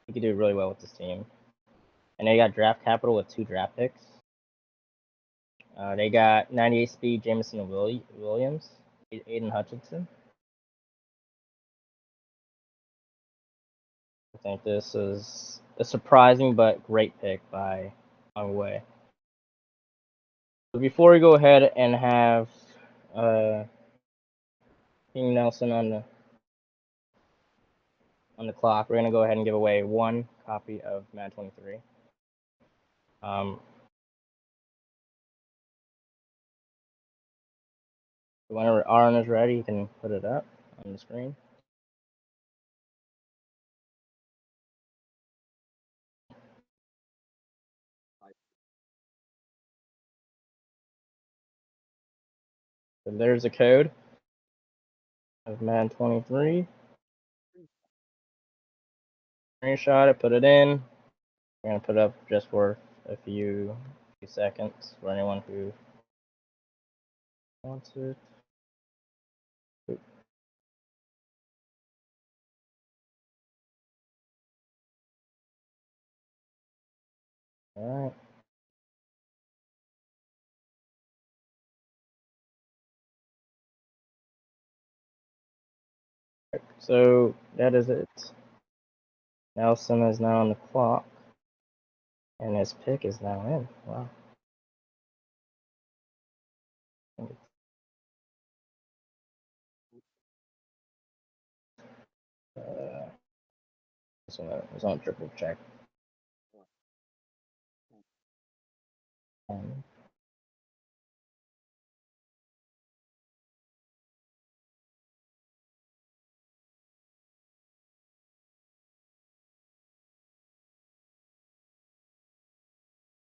he could do really well with this team. And they got draft capital with 2 draft picks. They got 98 speed Jameson Williams, Aiden Hutchinson. I think this is a surprising but great pick by Uguay. So before we go ahead and have King Nelson on the clock, we're gonna go ahead and give away 1 copy of Madden 23. Whenever Aaron is ready, you can put it up on the screen. So there's a code of Madden 23. Screenshot it, put it in. We're gonna put it up just for a few seconds for anyone who wants it. Alright. So that is it. Nelson is now on the clock. And his pick is now in. Wow. So it was on triple check.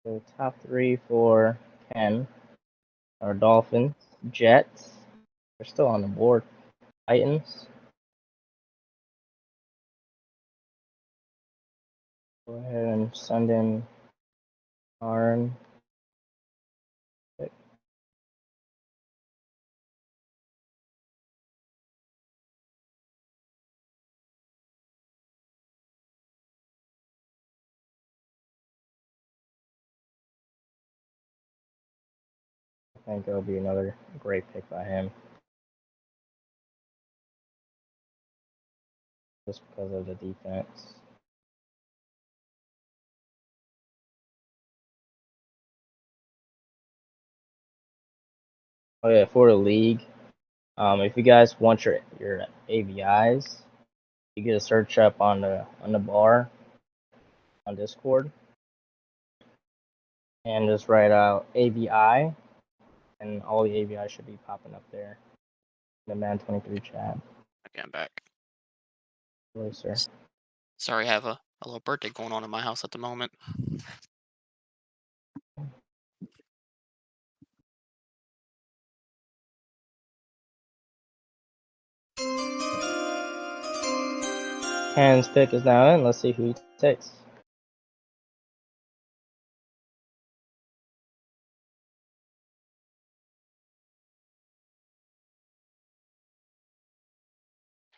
So top 3 for Ken are Dolphins, Jets. They're still on the board. Titans. Go ahead and send in Aaron. I think it'll be another great pick by him. Just because of the defense. Oh yeah, for the league, if you guys want your AVIs, you get a search up on the bar on Discord, and just write out AVI, and all the AVI should be popping up there in the Man 23 chat. Okay, I'm back. Really, sir. Sorry, I have a little birthday going on in my house at the moment. Ken's pick is now in. Let's see who he takes.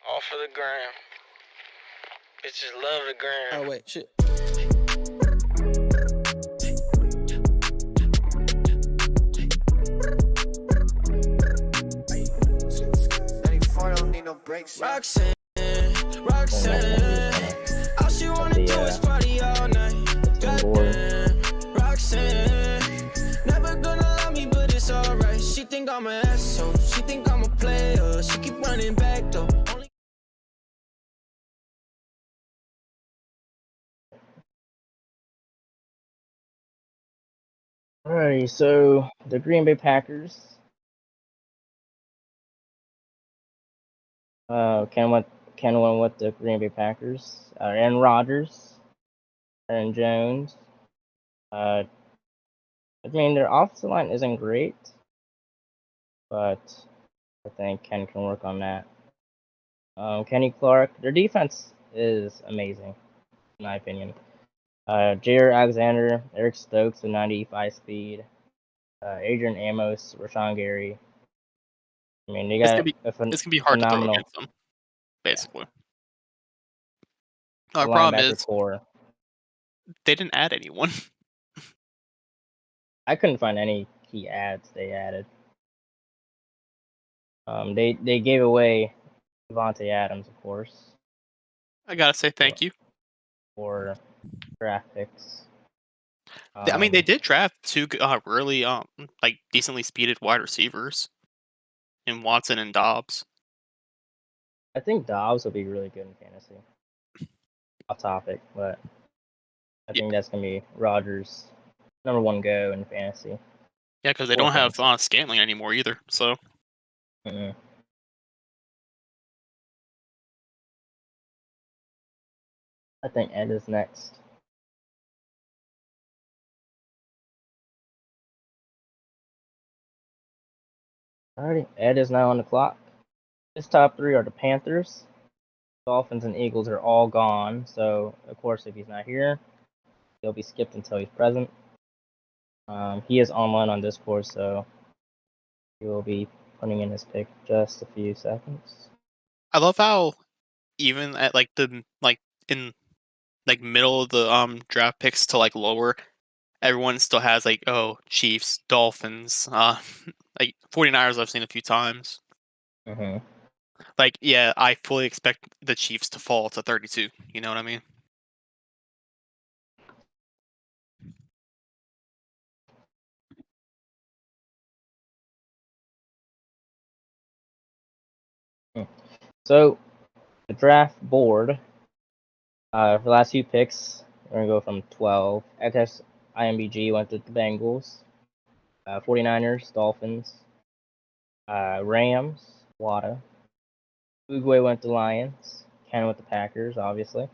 All for the gram. Bitches love the gram. Oh wait, shit. Don't need no breaks. Roxanne, all she wanna do is party all night. Goddamn, Roxanne, never gonna love me, but it's alright. She think I'm an asshole, she think I'm a player. She keep running back though. Alrighty, so the Green Bay Packers. Ken went with the Green Bay Packers. Aaron Rodgers, Aaron Jones. I mean, their offensive line isn't great, but I think Ken can work on that. Kenny Clark, their defense is amazing, in my opinion. Jair Alexander, Eric Stokes with 95 speed, Adrian Amos, Rashawn Gary. I mean, they got it's gonna be hard phenomenal, to throw against them, basically. the Our problem linebacker is core. they didn't add anyone. I couldn't find any key ads they added. They gave away Devontae Adams, of course, I gotta say thank you. for draft picks. I mean, they did draft two really like decently speeded wide receivers in Watson and Dobbs. I think Dobbs will be really good in fantasy. Off topic, but I think that's gonna be Rodgers' #1 go in fantasy. Yeah, because they don't have Scantling anymore either. So. Mm-mm. I think Ed is next. Alrighty, Ed is now on the clock. His top 3 are the Panthers. Dolphins and Eagles are all gone, so of course if he's not here, he'll be skipped until he's present. He is online on Discord, so he will be putting in his pick just a few seconds. I love how even at in middle of the draft picks to like lower, everyone still has like Chiefs, Dolphins, like 49ers I've seen a few times. Mm-hmm. Like, yeah, I fully expect the Chiefs to fall to 32. You know what I mean? So, the draft board, for the last few picks, we're going to go from 12. XS IMBG went to the Bengals, 49ers, Dolphins, Rams, Wada. Uguay went to Lions. Ken went to Packers, obviously.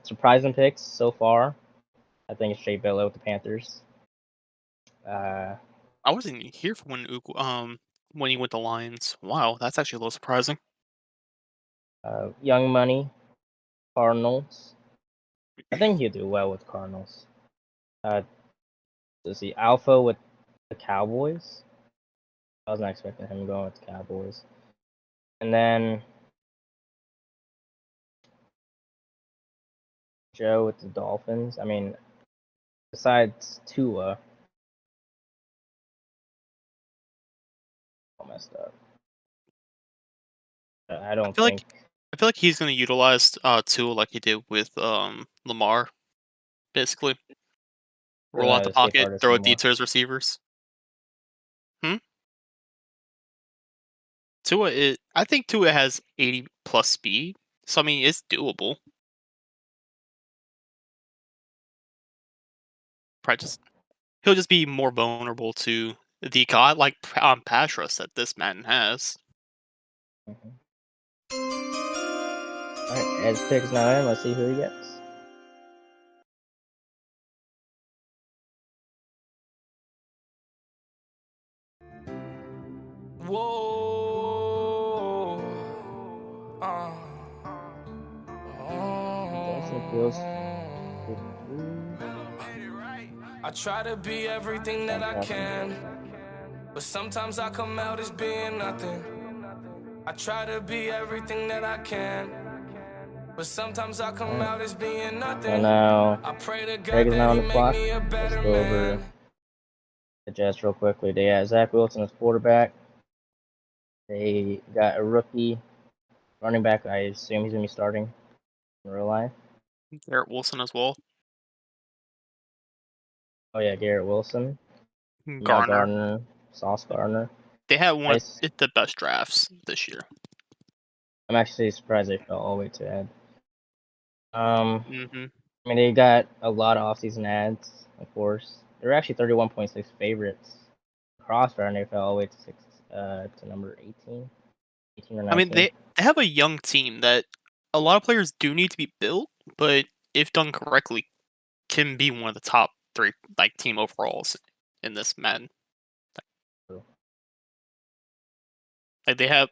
Surprising picks so far. I think it's straight below with the Panthers. I wasn't even here for when he went to Lions. Wow, that's actually a little surprising. Young Money, Cardinals. I think he'll do well with Cardinals. Let's see, Alpha with the Cowboys. I wasn't expecting him going with the Cowboys. And then Joe with the Dolphins. I mean, besides Tua, all messed up. I don't think. I feel like he's going to utilize Tua like he did with Lamar, basically. Roll out the pocket, throw it deep to his receivers. I think Tua has 80 plus speed, so I mean it's doable. He'll just be more vulnerable to the godlike pass rush that this Madden has. Alright, Ed's pick's now in. Let's see who he gets. Whoa. I try to be everything that I can, but sometimes I come out as being nothing. I try to be everything that I can, but sometimes I come out as being nothing. So now, I pray to Greg God is now on that the he clock. make me a Let's better go over man. the Jets real quickly. They got Zach Wilson as quarterback. They got a rookie running back. I assume he's going to be starting in real life. Garrett Wilson as well. Oh, yeah, Garrett Wilson. Garner. Sauce Gardner. They had one of the best drafts this year. I'm actually surprised they fell all the way to Ed. I Mm-hmm. mean, they got a lot of offseason ads, of course. They were actually 31.6 favorites. Crossfire, and they fell all the way to number 18 or 19. I mean, they have a young team that a lot of players do need to be built, but if done correctly, can be one of the top 3 team overalls in this Madden. Like they have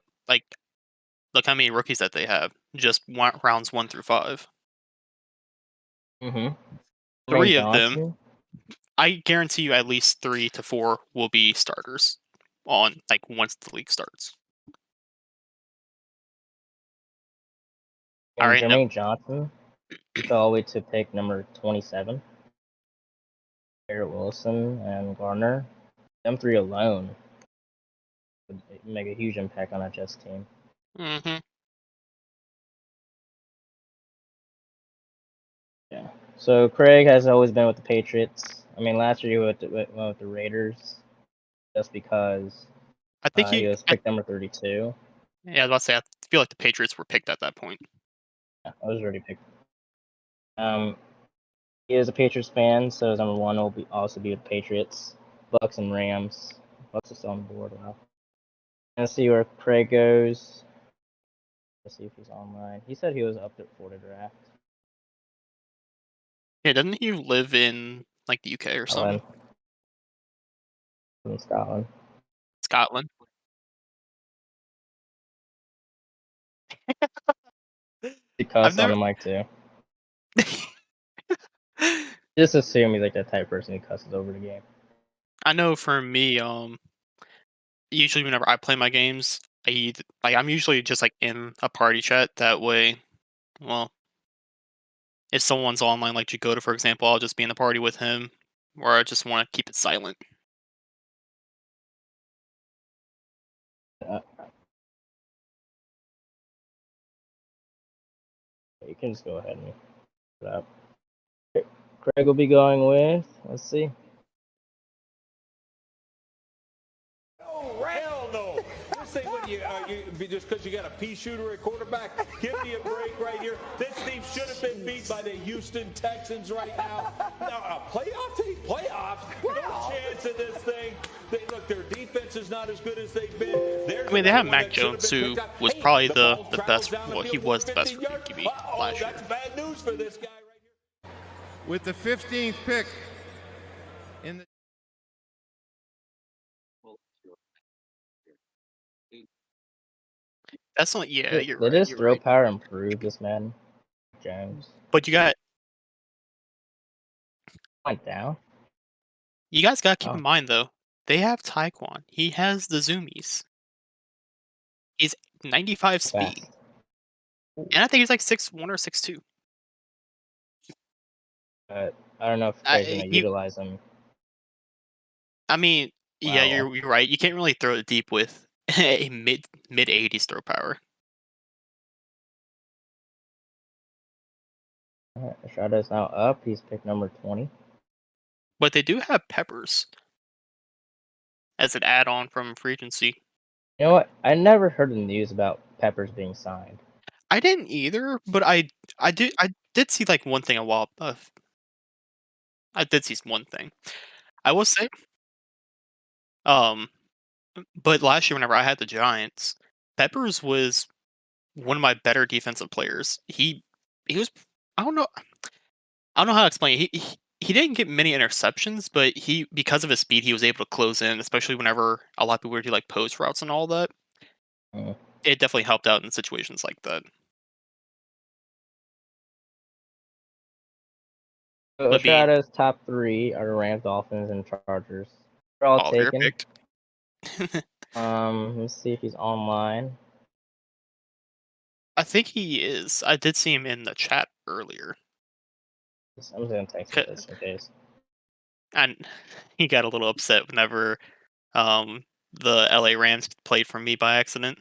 look how many rookies that they have. Just rounds 1 through 5. Mm-hmm. 3 of them, I guarantee you, at least 3 to 4 will be starters on once the league starts. And Jermaine Johnson, he fell all the way to pick number 27. Garrett Wilson and Garner, them 3 alone would make a huge impact on that Jets team. Mm-hmm. Yeah. So Craig has always been with the Patriots. I mean, last year he went with the Raiders, just because I think he was picked number 32. Yeah, I was about to say, I feel like the Patriots were picked at that point. Yeah, I was already picked. He is a Patriots fan, so his number 1 will also be with the Patriots. Bucks and Rams. Bucks are still on the board. Wow. Let's see where Craig goes. Let's see if he's online. He said he was up there for the draft. Yeah, doesn't he live in the UK or something? In Scotland. Scotland. He cussed on the mic too. Just assume he's that type of person who cusses over the game. I know for me, usually whenever I play my games, I'm usually just in a party chat. That way, well, if someone's online, like Jagoda, for example, I'll just be in the party with him, or I just want to keep it silent. You can just go ahead and put it up. Craig will be going with, let's see. Oh, hell no. This thing, just because you got a pea shooter at quarterback, give me a break right here. This team should have been beat by the Houston Texans right now. Now, playoffs? No chance in this thing. Look, their defense is not as good as they've been. I mean, they have Mac Jones, who was probably the best. Well, he was the best rookie QB last year. That's bad news for this guy right here. With the 15th pick in the That's not. Yeah, you're Did right. his You're throw right. power improve this man, Jones? But you got. Went down. You guys got to keep Oh. in mind though. They have Taekwon. He has the zoomies. He's 95 speed. Fast. And I think he's like 6'1" or 6'2". But I don't know if you guys are gonna utilize him. I mean, yeah, Wow. you're right. You can't really throw it deep with a mid 80s throw power. Shadow's now up. He's pick number 20. But they do have Peppers as an add-on from free agency. You know what? I never heard the news about Peppers being signed. I didn't either, but I did see like one thing a while. I did see one thing. I will say, but last year whenever I had the Giants, Peppers was one of my better defensive players. He was. I don't know how to explain it. He didn't get many interceptions, but because of his speed, he was able to close in, especially whenever a lot of people would do like post routes and all that. It definitely helped out in situations like that. So Shadow's top 3 are the Rams, Dolphins, and Chargers. They're all taken. Picked. Let's see if he's online. I think he is. I did see him in the chat earlier. I'm just gonna text him just in case. And he got a little upset whenever the LA Rams played for me by accident.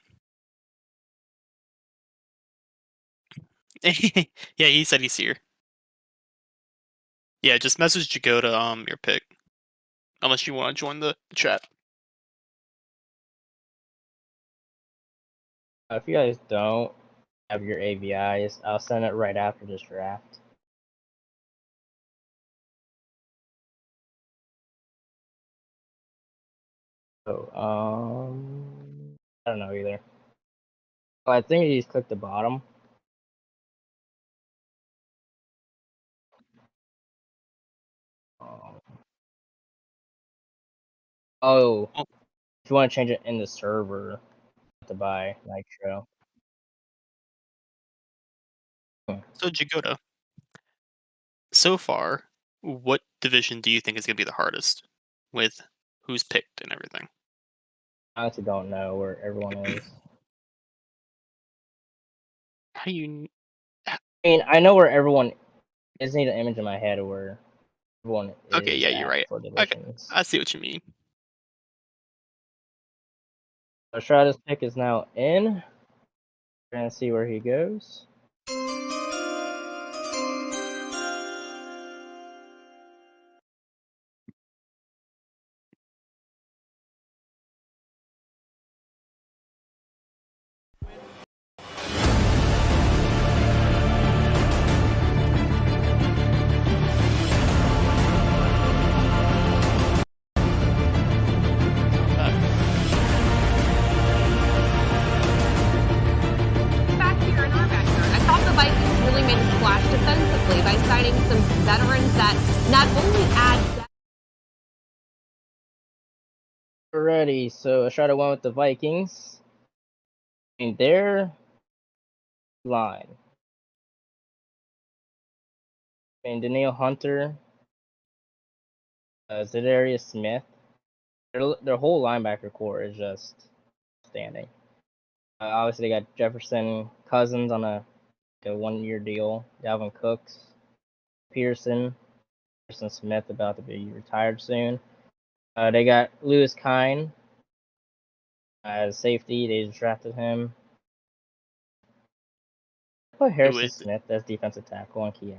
Yeah, he said he's here. Yeah, just message Jagoda your pick. Unless you want to join the chat. If you guys don't have your AVIs, I'll send it right after this draft. So, I don't know either. Oh, I think you just click the bottom. Oh, if you want to change it in the server, to buy Nitro. So Jagoda, so far, what division do you think is going to be the hardest with who's picked and everything? I honestly don't know where everyone is. How you? I mean, I know where everyone is. Need an image in my head of where everyone is. Okay, yeah, you're right. For Okay, divisions. I see what you mean. So Shadow's pick is now in. We're gonna see where he goes. Defensively by signing some veterans that not only add. Alrighty, so Shadow went with the Vikings. And their line. And Daniel Hunter, Zadarius Smith. Their whole linebacker core is just standing. Obviously, they got Jefferson Cousins on a 1-year deal. Dalvin Cooks, Pearson Smith about to be retired soon. They got Lewis Kine as safety. They just drafted him. Put Harrison Smith as defensive tackle on Kiev.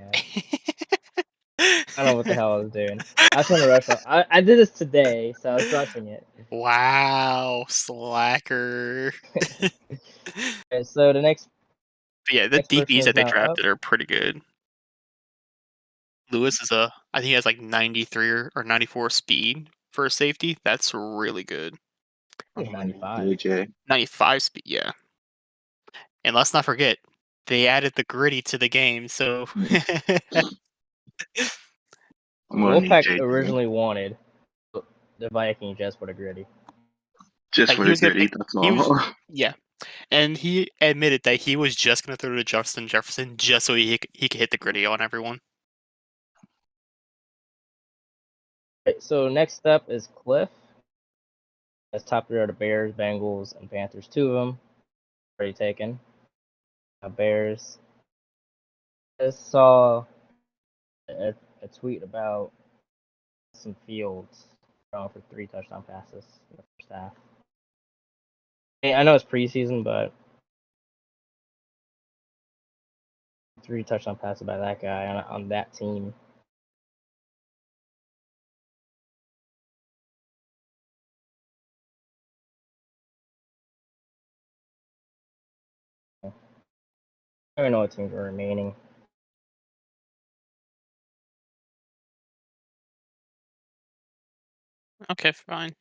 I don't know what the hell I was doing. I was trying to rush it. I did this today, so I was rushing it. Wow, slacker. Okay, so the next. Yeah, the DBs that they drafted are pretty good. Lewis is I think he has like 93 or 94 speed for a safety. That's really good. 95. 95 speed, yeah. And let's not forget, they added the gritty to the game, so I'm gonna need Wolfpack JJ. originally wanted the Vikings just for the gritty. Just Like, for he the was gonna gritty, pick, that's he was, all. yeah, and he admitted that he was just gonna throw to Justin Jefferson just so he could hit the gritty on everyone. Okay, so next up is Cliff. As top three are the Bears, Bengals, and Panthers. Two of them already taken. Bears. I just saw a tweet about some Fields throwing for 3 touchdown passes in the first half. I know it's preseason, but 3 touchdown passes by that guy on that team. I don't know what teams are remaining. Okay, fine.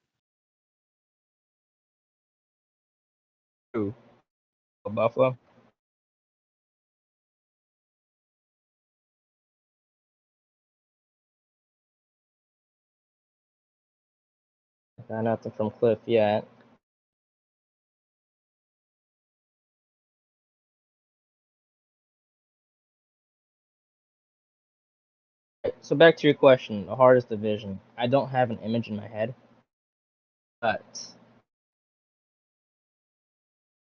Who? Buffalo? Got nothing from Cliff yet. So back to your question, the hardest division. I don't have an image in my head, but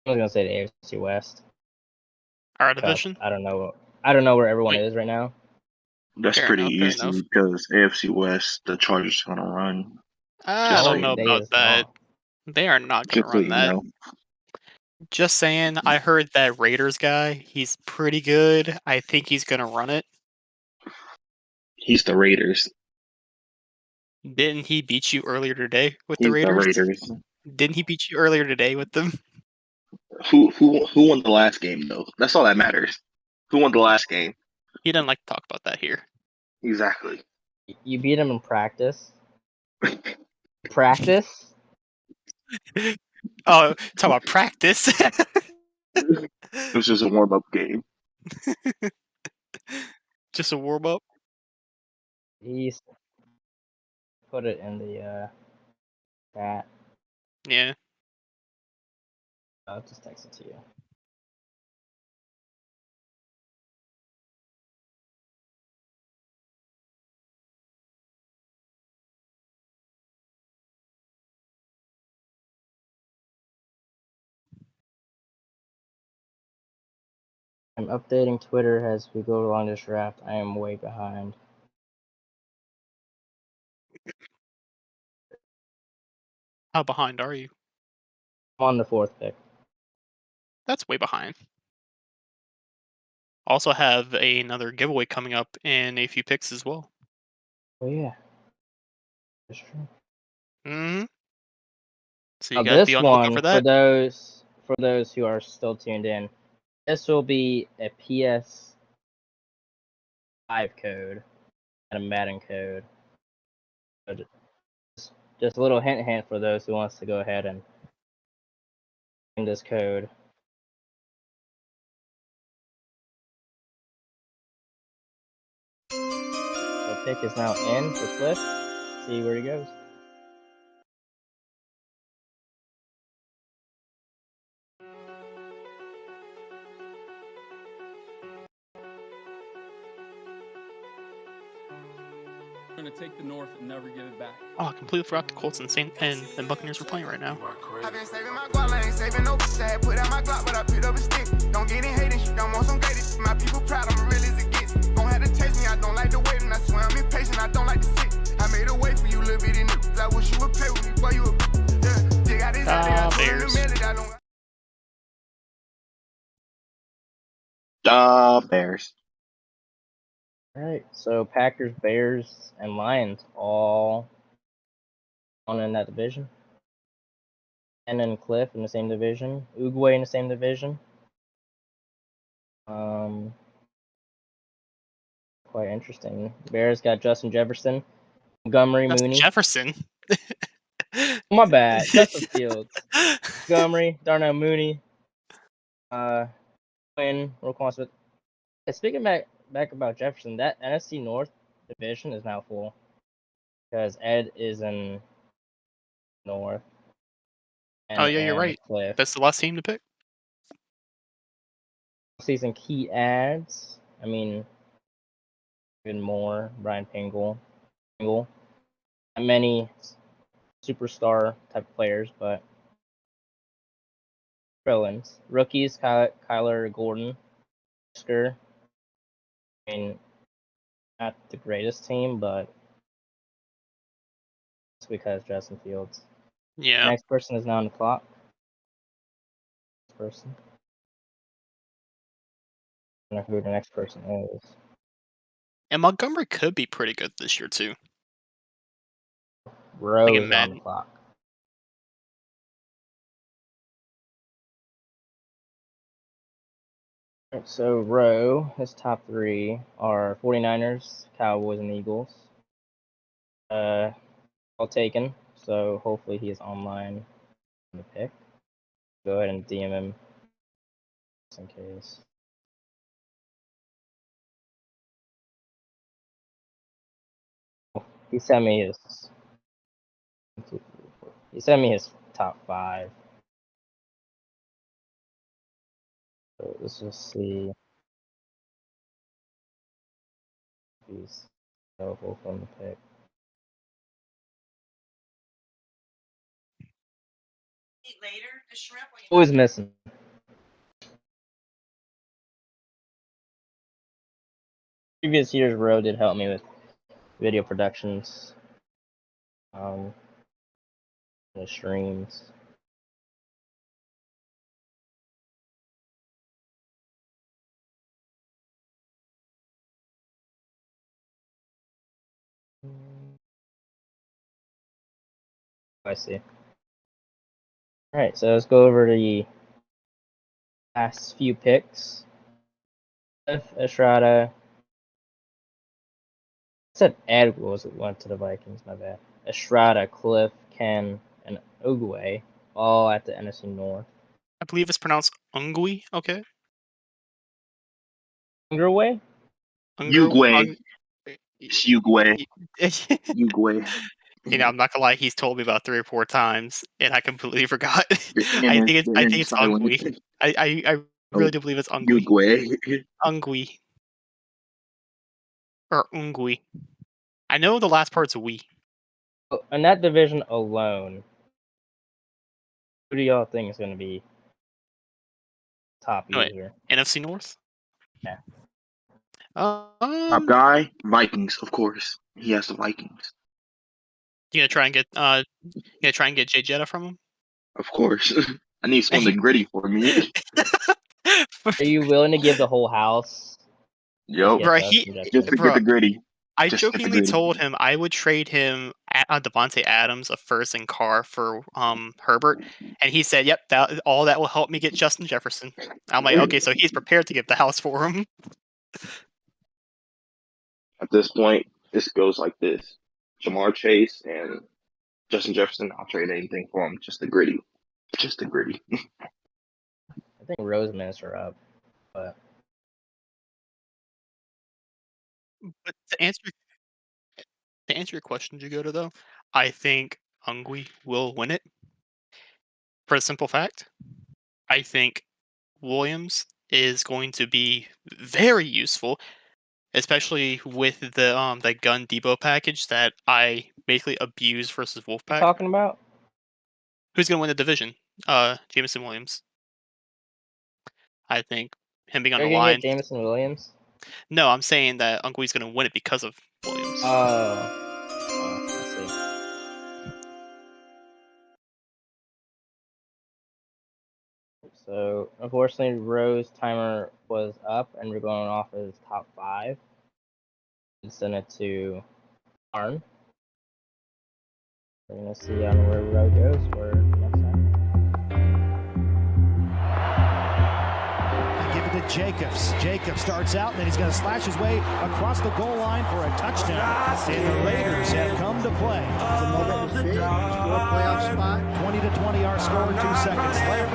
I was gonna say the AFC West. Our division? I don't know where everyone is right now. That's Fair pretty enough, fair easy enough. because AFC West, the Chargers are gonna run. I don't know they about is that. not. They are not gonna Just so run you that. know. Just saying, I heard that Raiders guy, he's pretty good. I think he's gonna run it. He's the Raiders. Didn't he beat you earlier today with the He's the Raiders? Raiders. Didn't he beat you earlier today with them? Who won the last game though? That's all that matters. Who won the last game? He doesn't like to talk about that here. Exactly. You beat him in practice. Practice? Oh, talk about practice. It was just a warm up game. Just a warm up. He's put it in the chat. Yeah. I'll just text it to you. I'm updating Twitter as we go along this draft. I am way behind. How behind are you? I'm on the 4th pick. That's way behind. Also have another giveaway coming up in a few picks as well. Oh yeah. That's true. Mm-hmm. So you Now gotta be this on the lookout one, for that. for those who are still tuned in, this will be a PS5 code and a Madden code. So just a little hint for those who wants to go ahead and in this code. So pick is now in for Cliff. See where he goes. We're gonna take the North and never give it back. Oh, I completely forgot the Colts and Buccaneers were playing right now. I've been saving my guap, I ain't saving no bitch. I had put out my Glock, but I picked up a stick. Don't get in hating, shit, don't want some gated shit. My people proud, I'm real as it gets. Gon' have to taste me, I don't like the wait, and I swear I'm impatient, I don't like to sit. I made a way for you, little bitty niggas. I wish you would play with me, boy, you a yeah. Dig out this out there, I told him the minute, I don't. The Bears. All right, so Packers, Bears, and Lions all on in that division. And then Cliff in the same division. Uruguay in the same division. Quite interesting. Bears got Justin Jefferson, Montgomery, Mooney. Jefferson. My bad. Justin Fields, Montgomery, Darnell Mooney, Quinn, Roquan Smith. Speaking back about Jefferson, that NFC North division is now full because Ed is in North. Oh yeah, you're right. Cliff. That's the last team to pick. Season key ads. I mean, even more. Brian Pingle. Not many superstar type players, but fill-ins. Rookies: Kyler Gordon, Oscar. I mean, not the greatest team, but it's because Justin Fields. Yeah. Next person is now on the clock. Next person. I don't know who the next person is. And Montgomery could be pretty good this year too. Rowe Like in is on Madden. the clock. Alright, so Rowe, his top 3 are 49ers, Cowboys, and Eagles. All taken, so hopefully he is online in the pick. Go ahead and DM him just in case. He sent me his top 5. So let's just see if he's available from the pick. Who is missing? Previous years, Rowe did help me with video productions, the streams. I see. Alright, so let's go over the last few picks. Estrada. I said Ed went to the Vikings, my bad. Estrada, Cliff, Ken, and Ogwe, all at the NFC North. I believe it's pronounced Ungwe. Okay. Ungwe? Ugwe. It's Ugwe. Ugwe. You know, I'm not gonna lie. He's told me about 3 or 4 times, and I completely forgot. I think it's Ungwe. I really do believe it's Ungwe. Ugwe. Ungwe. Or Ungwe. I know the last part's we. In that division alone, who do y'all think is going to be top user? NFC North? Yeah. Top guy, Vikings, of course. He has the Vikings. You gonna try and get Jay Jetta from him? Of course. I need something gritty for me. Are you willing to give the whole house? Yo, bro, just to get the gritty. I jokingly told him I would trade him Devontae Adams, a first and Carr for Herbert, and he said, "Yep, all that will help me get Justin Jefferson." I'm like, okay, so he's prepared to give the house for him. At this point, this goes like this: Jamar Chase and Justin Jefferson. I'll trade anything for him. Just the gritty. Just the gritty. I think Rose minutes are up, but to answer your question, Jagoda, though, I think Ungwe will win it. For the simple fact, I think Williams is going to be very useful, especially with the gun Debo package that I basically abuse versus Wolfpack. What are you talking about? Who's going to win the division? Jameson Williams. I think him being on the line. Get Jameson Williams? No, I'm saying that Ungwe's going to win it because of Williams. I see. So, unfortunately, Rose's timer was up, and we're going off his top 5. Let's send it to Arn. We're going to see where Rose goes for next time. Give it to Jacobs. Jacobs starts out, and then he's going to slash his way across the goal line for a touchdown. And the Raiders have come to play. Playoff spot. 20-20 our score, 2 seconds left.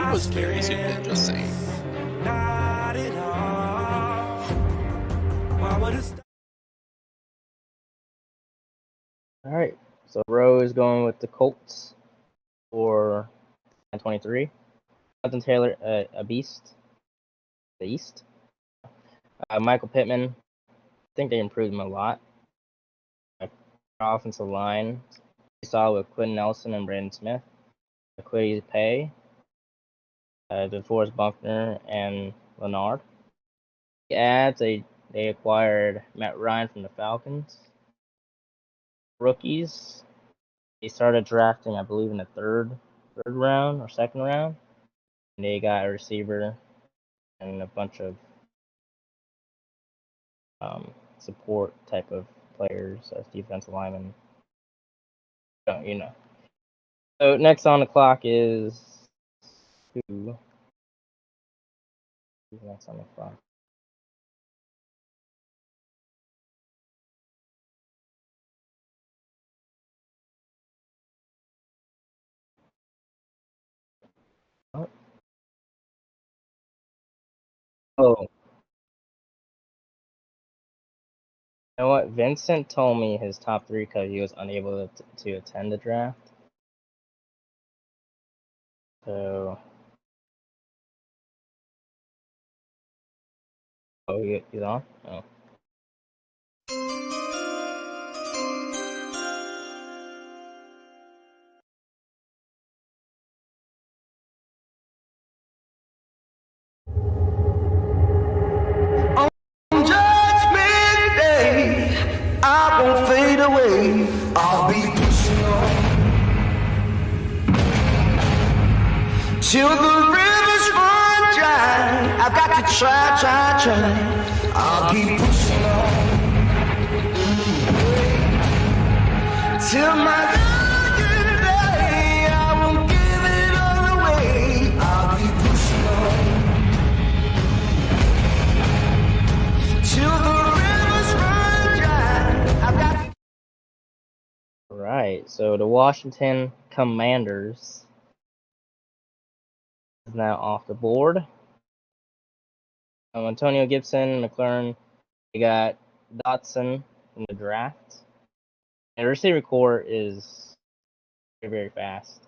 He was very soon, just saying. All right, so Rowe is going with the Colts for 23. Jonathan Taylor, a beast. The East. Michael Pittman. I think they improved him a lot. Offensive line. We saw with Quentin Nelson and Brandon Smith. Quiddy Pay. DeForest Buckner and Leonard. The ads, they acquired Matt Ryan from the Falcons. Rookies, they started drafting, I believe, in the third round or second round. And they got a receiver and a bunch of support type of players as defensive linemen. You know. So next on the clock is who? Who's next on the clock? What? Oh. You know what? Vincent told me his top 3 because he was unable to attend the draft. So. Oh, he's on? Oh. On Judgment Day, I won't fade away. I'll be pushing on till the rivers run dry. I've got to try. I'll keep pushing on till my dying day. I won't give it all away. I'll keep pushing on till the rivers run dry. I've got to. Right, so the Washington Commanders is now off the board. Antonio Gibson, McLaurin, we got Dotson in the draft. And the receiver core is very, very fast.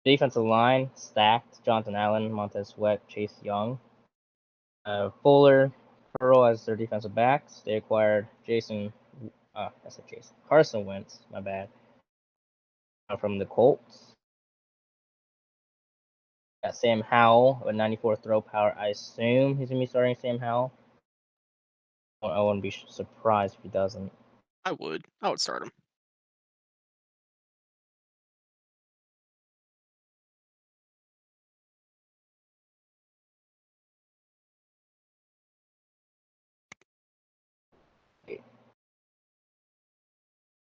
Defensive line, stacked. Jonathan Allen, Montez Sweat, Chase Young. Fuller, Pearl as their defensive backs. They acquired Carson Wentz, my bad, from the Colts. Got Sam Howell with 94 throw power. I assume he's going to be starting Sam Howell. I wouldn't be surprised if he doesn't. I would start him.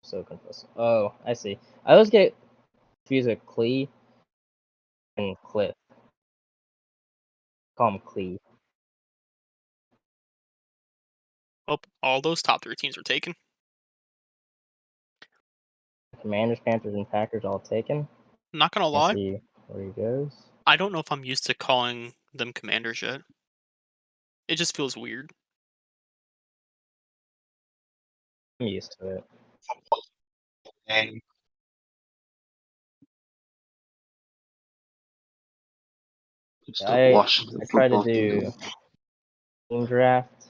So confused. Oh, I see. I always get confused with Clee and Cliff. Call him Clee. Well, all those top 3 teams were taken. Commanders, Panthers, and Packers all taken. Not gonna lie. See where he goes. I don't know if I'm used to calling them Commanders yet. It just feels weird. I'm used to it. And I try to do team draft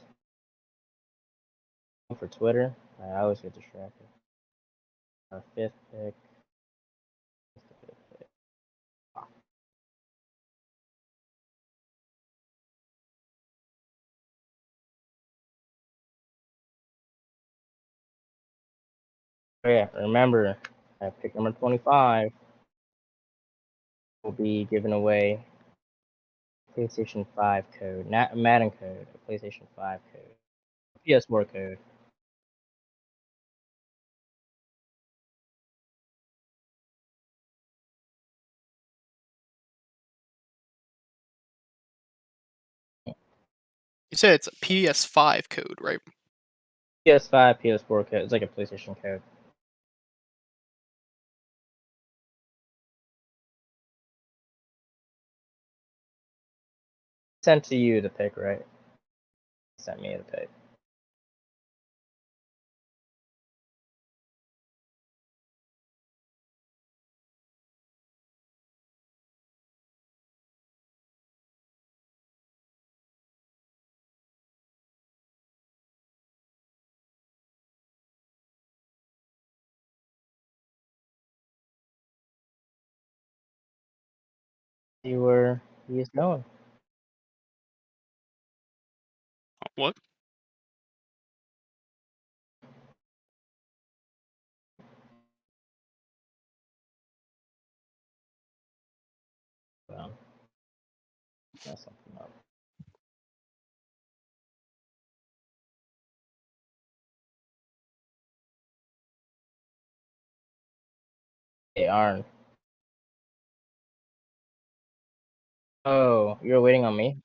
for Twitter. I always get distracted. Our 5th pick. Oh yeah, remember, at pick number 25, will be giving away PlayStation 5 code, not Madden code, a PlayStation 5 code, PS4 code. You said it's a PS5 code, right? PS5, PS4 code. It's like a PlayStation code. Sent to you the pick, right? Sent me the pick. See where he is going. What? Well, that's something up. Hey, Arn. Oh, you're waiting on me?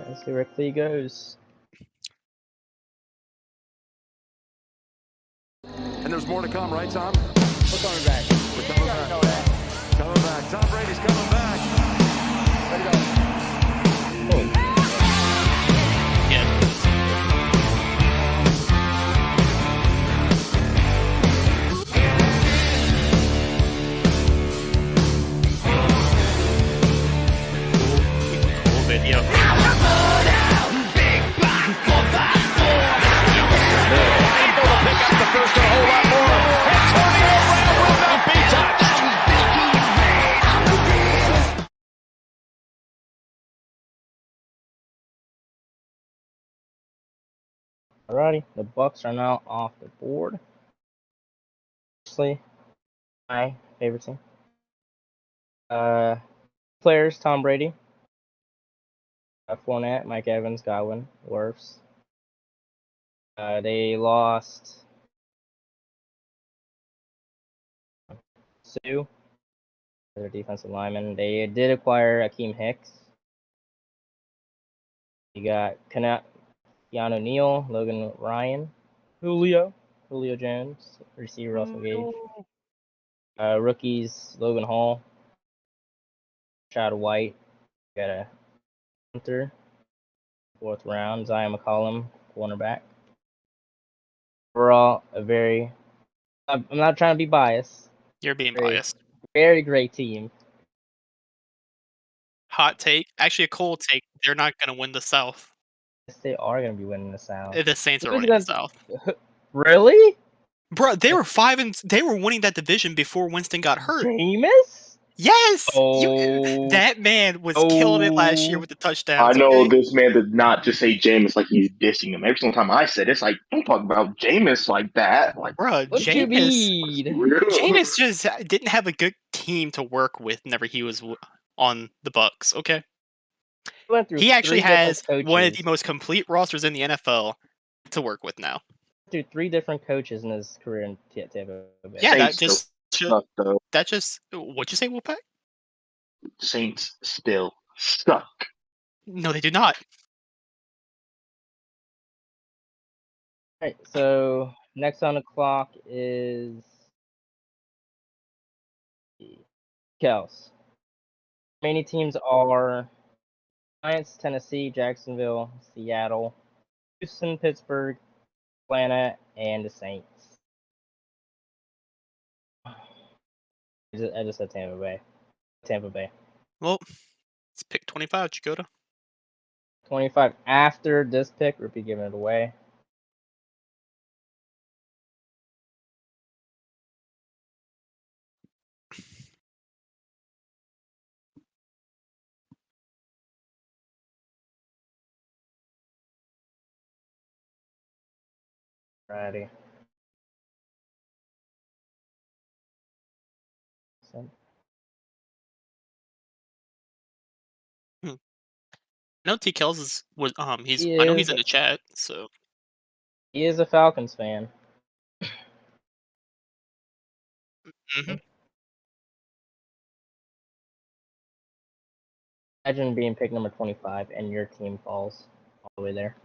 Let's see where Clee goes. And there's more to come, right, Tom? We're coming back. We're coming back. Know that. Coming back. Tom Brady's coming back. Ready to go. Cool video. Alrighty, the Bucks are now off the board. Obviously, my favorite team. Players: Tom Brady, Fournette, Mike Evans, Godwin, Wirfs. They lost Sue, their defensive lineman. They did acquire Akeem Hicks. You got Keanu Neal, Logan Ryan, Julio Jones, receiver Russell Gage. Rookies: Logan Hall, Chad White. Got a Hunter, 4th round. Zion McCollum, cornerback. Overall, I'm not trying to be biased. You're being biased. Very great team. Hot take. Actually, a cold take. They're not going to win the South. Yes, they are going to be winning the South. The Saints are winning the South. Really? Bro, they were they were winning that division before Winston got hurt. Jameis? Yes! Oh. That man was killing it last year with the touchdowns. I know okay? this man did not just say Jameis like he's dissing him. Every single time I said it's like, don't talk about Jameis like that. Like, bro, Jameis just didn't have a good team to work with whenever he was on the Bucks, okay? He actually has one of the most complete rosters in the NFL to work with now. Through 3 different coaches in his career in Tampa Bay. Yeah, Saints what'd you say, Wolfpack? Saints still suck. No, they do not. Alright, so next on the clock is Kels. Remaining teams are Giants, Tennessee, Jacksonville, Seattle, Houston, Pittsburgh, Atlanta, and the Saints. I just said Tampa Bay. Well, it's pick 25, Jagoda. 25 after this pick, we'll be giving it away. Righty. No, T. Kells was I know he's in the chat, so he is a Falcons fan. Imagine being pick number 25 and your team falls all the way there.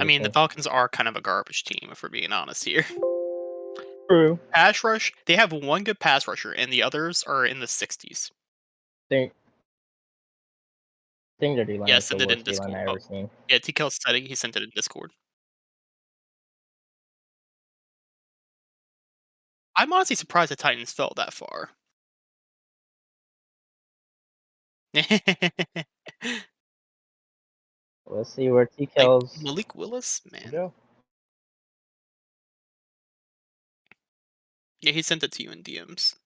I mean, the Falcons are kind of a garbage team, if we're being honest here. True. Pass rush, they have one good pass rusher, and the others are in the 60s. I think their D-line is send the it in worst D-line I've ever seen. Yeah, TKL said it. He sent it in Discord. I'm honestly surprised the Titans fell that far. Let's see where Like TKL's Malik Willis, man. go. Yeah, he sent it to you in DMs.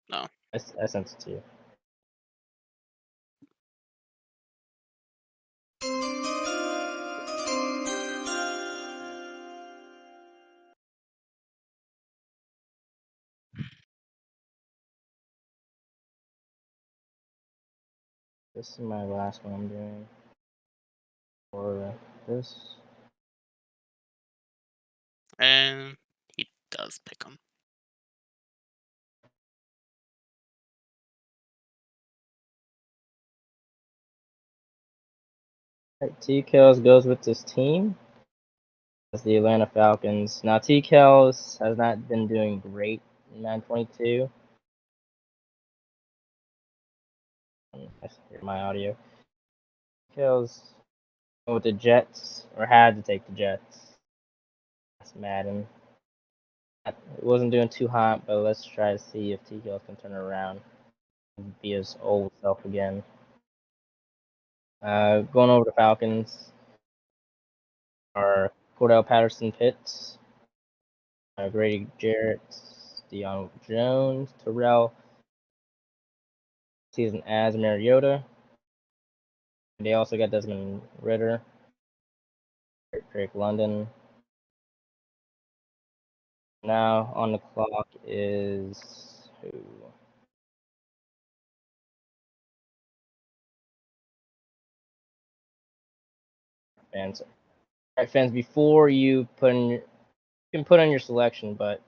No. I sent it to you. This is my last one I'm doing. Or this. And he does pick him. Right, TKL's goes with this team. That's the Atlanta Falcons. Now TKL's has not been doing great in Madden 22. I hear my audio. TKL's with the Jets, or had to take the Jets. That's Madden. It wasn't doing too hot, but let's try to see if TKL can turn it around and be his old self again. Going over to Falcons are Cordell Patterson-Pitts, Grady Jarrett, Deion Jones, Terrell, season as Mariota. They also got Desmond Ritter, Drake London. Now on the clock is who? Fans. All right, fans. Before you put in, you can put in your selection, but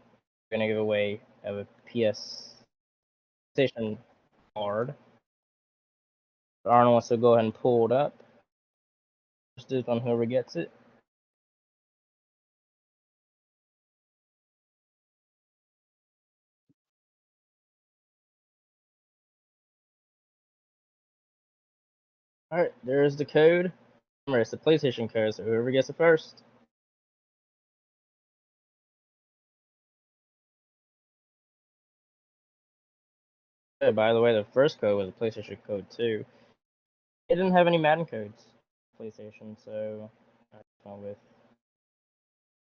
we're gonna give away a PS Station card. Arnold wants to go ahead and pull it up. Just do it on whoever gets it. Alright, there's the code. Remember, it's the PlayStation code, so whoever gets it first. Oh, by the way, the first code was a PlayStation code too. It didn't have any Madden codes, PlayStation, so I just went with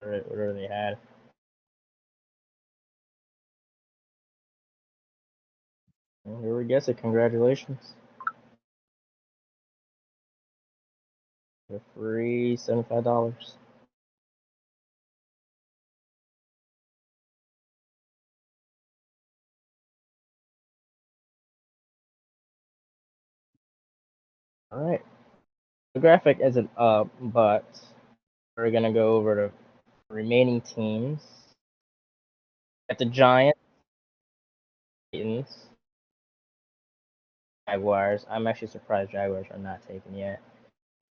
whatever they had. And whoever gets it, congratulations. For free $75. Alright. The graphic isn't up, but we're gonna go over to remaining teams. At the Giants, Titans, Jaguars. I'm actually surprised Jaguars are not taken yet.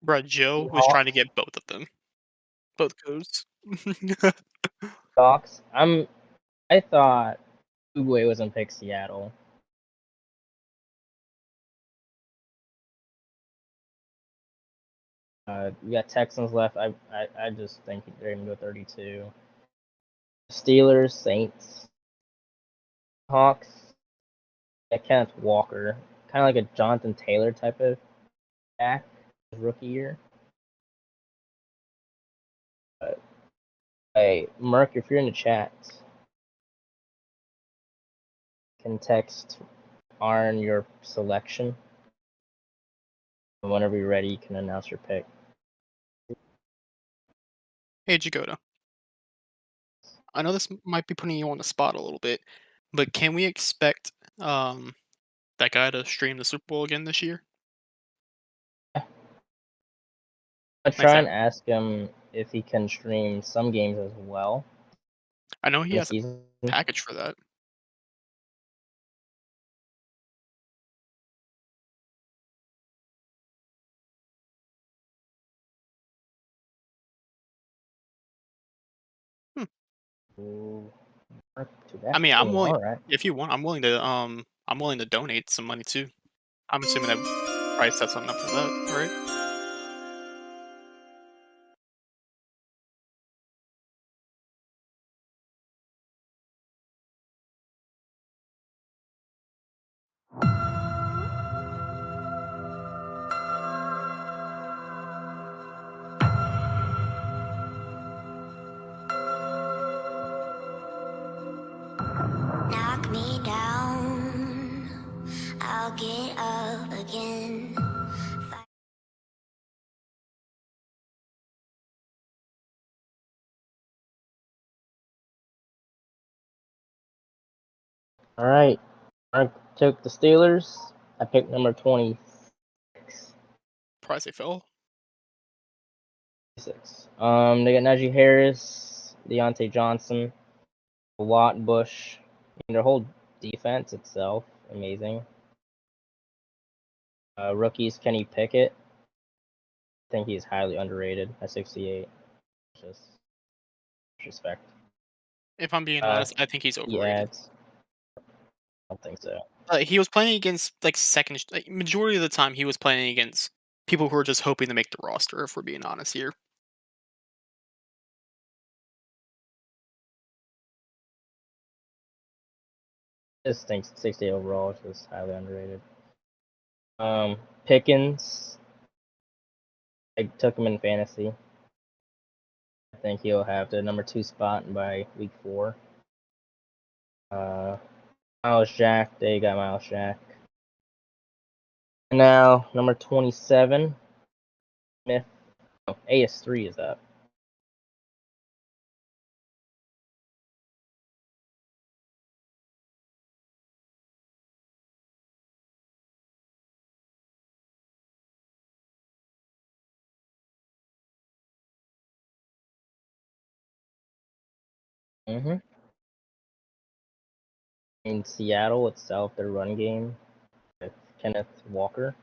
Bruh, Joe was trying to get both of them. Both codes. Docs. I thought Uguay was in pick Seattle. We got Texans left. I just think they're gonna go 32. Steelers, Saints, Hawks. Yeah, Kenneth Walker, kind of like a Jonathan Taylor type of back, his rookie year. But, hey, Merc, if you're in the chat, can text Arn your selection. And whenever you're ready, you can announce your pick. Hey, Jagoda. I know this might be putting you on the spot a little bit, but can we expect that guy to stream the Super Bowl again this year? I'll try and ask him if he can stream some games as well. I know he this has season. a package for that. Ooh, I mean, I'm willing. Alright. If you want, I'm willing to donate some money too. I'm assuming that probably set something up for that, right? I'll get up again. All right. I took the Steelers. I picked number 26. Surprised they fell. They got Najee Harris, Deontay Johnson, Watt, Bush. And their whole defense itself, amazing. Rookies, Kenny Pickett. I think he's highly underrated at 68. Just respect. If I'm being honest, I think he's overrated. I don't think so. He was playing against majority of the time he was playing against people who are just hoping to make the roster. If we're being honest here. I just think 68 overall is just highly underrated. Pickens. I took him in fantasy. I think he'll have the number 2 spot by week 4. Miles Jack, they got Miles Jack. And now number 27, Smith. Oh, AS3 is up. In Seattle itself, their run game with Kenneth Walker.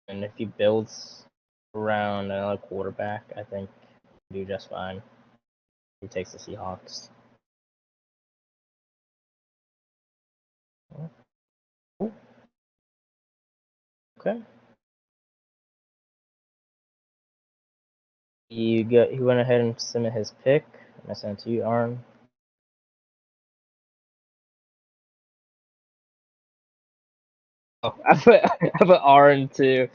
And if he builds around another quarterback, I think he'll do just fine. He takes the Seahawks. Okay. He went ahead and submitted his pick. I sent it to you, Aaron. Oh, I put Aaron too.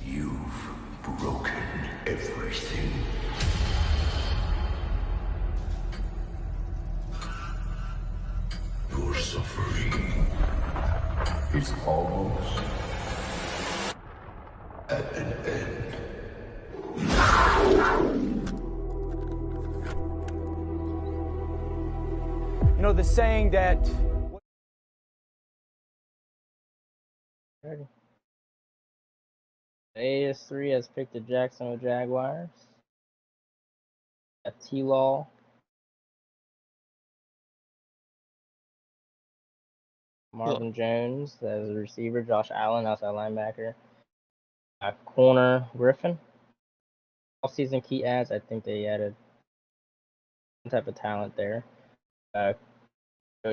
You've broken everything. Your suffering is almost at an end. You know the saying that Ready. AS3 has picked the Jacksonville Jaguars. T-Law. Marvin Jones as a receiver. Josh Allen, outside linebacker. Corner, Griffin. Off-season key adds, I think they added some type of talent there. They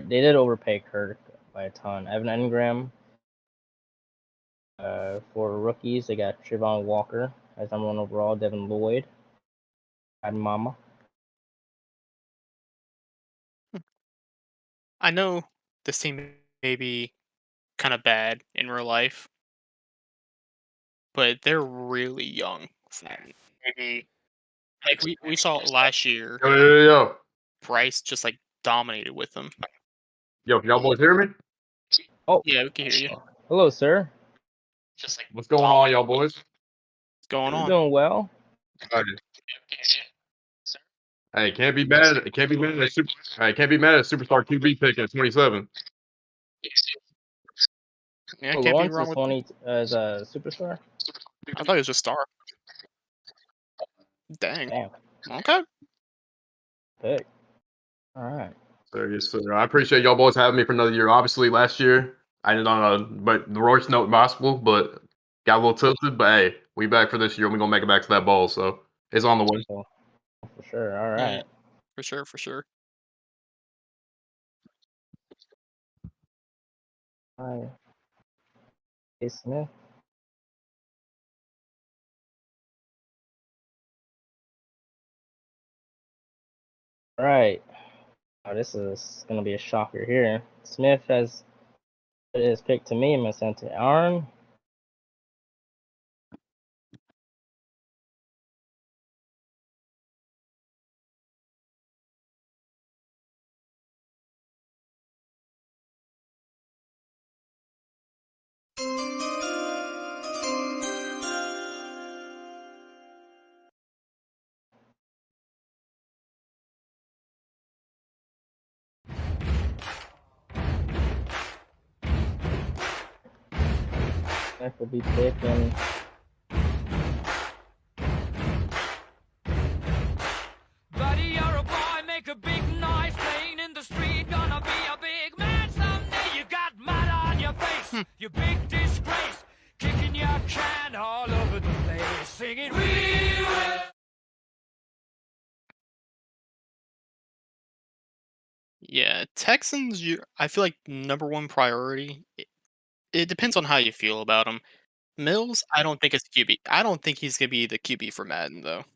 did overpay Kirk by a ton. Evan Engram. For rookies, they got Trevon Walker as number 1 overall. Devin Lloyd. And Mama. I know this team may be kind of bad in real life, but they're really young. Maybe like we saw last year. Yo. Bryce just dominated with them. Yo, can y'all boys hear me? Oh yeah, we can hear you. Hello, sir. What's going on, y'all boys? What's going on? Doing well. Hey, can't be mad. Can't be mad at Superstar QB pick at 27. Yeah, Oh, can't be Lawrence wrong is with 20 as a superstar. I thought it was just Star. Dang. Damn. Okay. Pick. All right. So I appreciate y'all boys having me for another year. Obviously, last year I did on but the worst note possible, but got a little tilted. But hey, we back for this year. We're gonna make it back to that ball. So it's on the way. For sure. All right. For sure. Hi. Hey, Smith. All right. Oh, this is gonna be a shocker here. Smith has put his pick to me. I'm gonna send it to Aaron. Smith will be picking. Buddy, you're a boy, make a big noise, playing in the street, gonna be a big man someday. You got mud on your face, you big disgrace, kicking your can all over the place, singing, we will. Yeah, Texans. I feel like #1 priority. It depends on how you feel about him. Mills, I don't think it's QB. I don't think he's gonna be the QB for Madden though.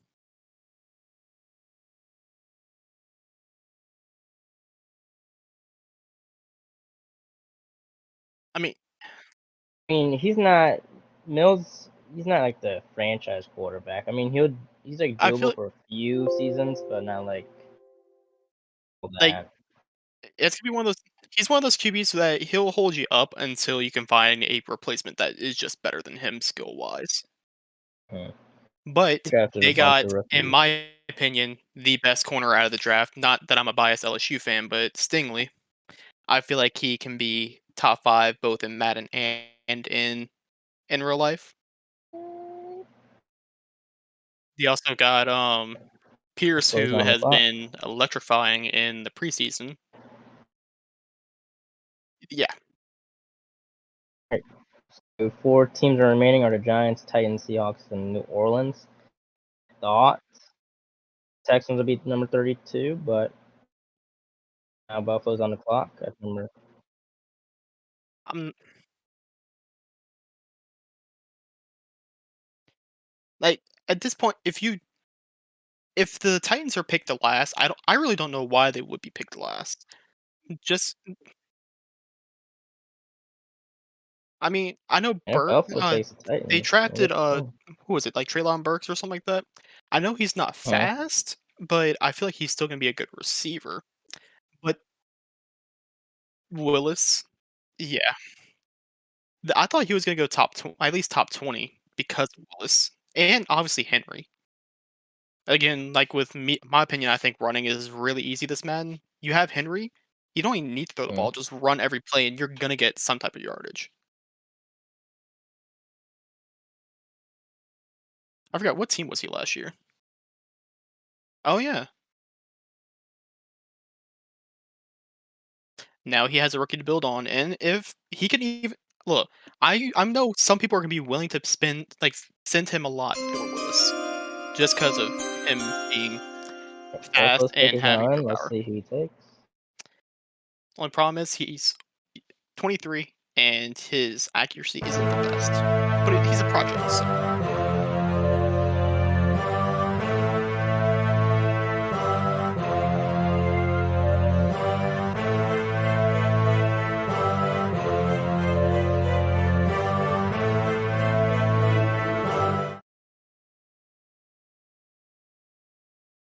I mean, He's not Mills. He's not like the franchise quarterback. I mean, he's like I feel doable for a few seasons, but not like like that. it's gonna be one of those. He's one of those QBs that he'll hold you up until you can find a replacement that is just better than him skill wise. But Drafted a they bunch got, of in rookies. my opinion, the best corner out of the draft. Not that I'm a biased LSU fan, but Stingley. I feel like he can be top 5 both in Madden and in real life. They also got Pierce, Goes who on the has clock. been electrifying in the preseason. Yeah. Right. So 4 teams are remaining are the Giants, Titans, Seahawks, and New Orleans. Thoughts? Texans will be number 32, but now Buffalo's on the clock at number. Like at this point, if the Titans are picked the last, I really don't know why they would be picked last. Just I mean, I know Yeah, Buffalo they takes the Titans. drafted Oh. who was it, like Treylon Burks or something like that? I know he's not Huh. fast, but I feel like he's still gonna be a good receiver. But Willis, yeah. I thought he was gonna go at least top 20 because of Willis. And obviously Henry. Again, like with me my opinion, I think running is really easy this Madden. You have Henry, you don't even need to throw the ball, just run every play and you're gonna get some type of yardage. I forgot what team was he last year? Oh yeah. Now he has a rookie to build on, and if he can even look, I know some people are gonna be willing to send him a lot for Willis, just because of him being fast Buffalo's pick and is having on. throw Let's power. see who he takes. Only problem is he's 23 and his accuracy isn't the best, but he's a project. So.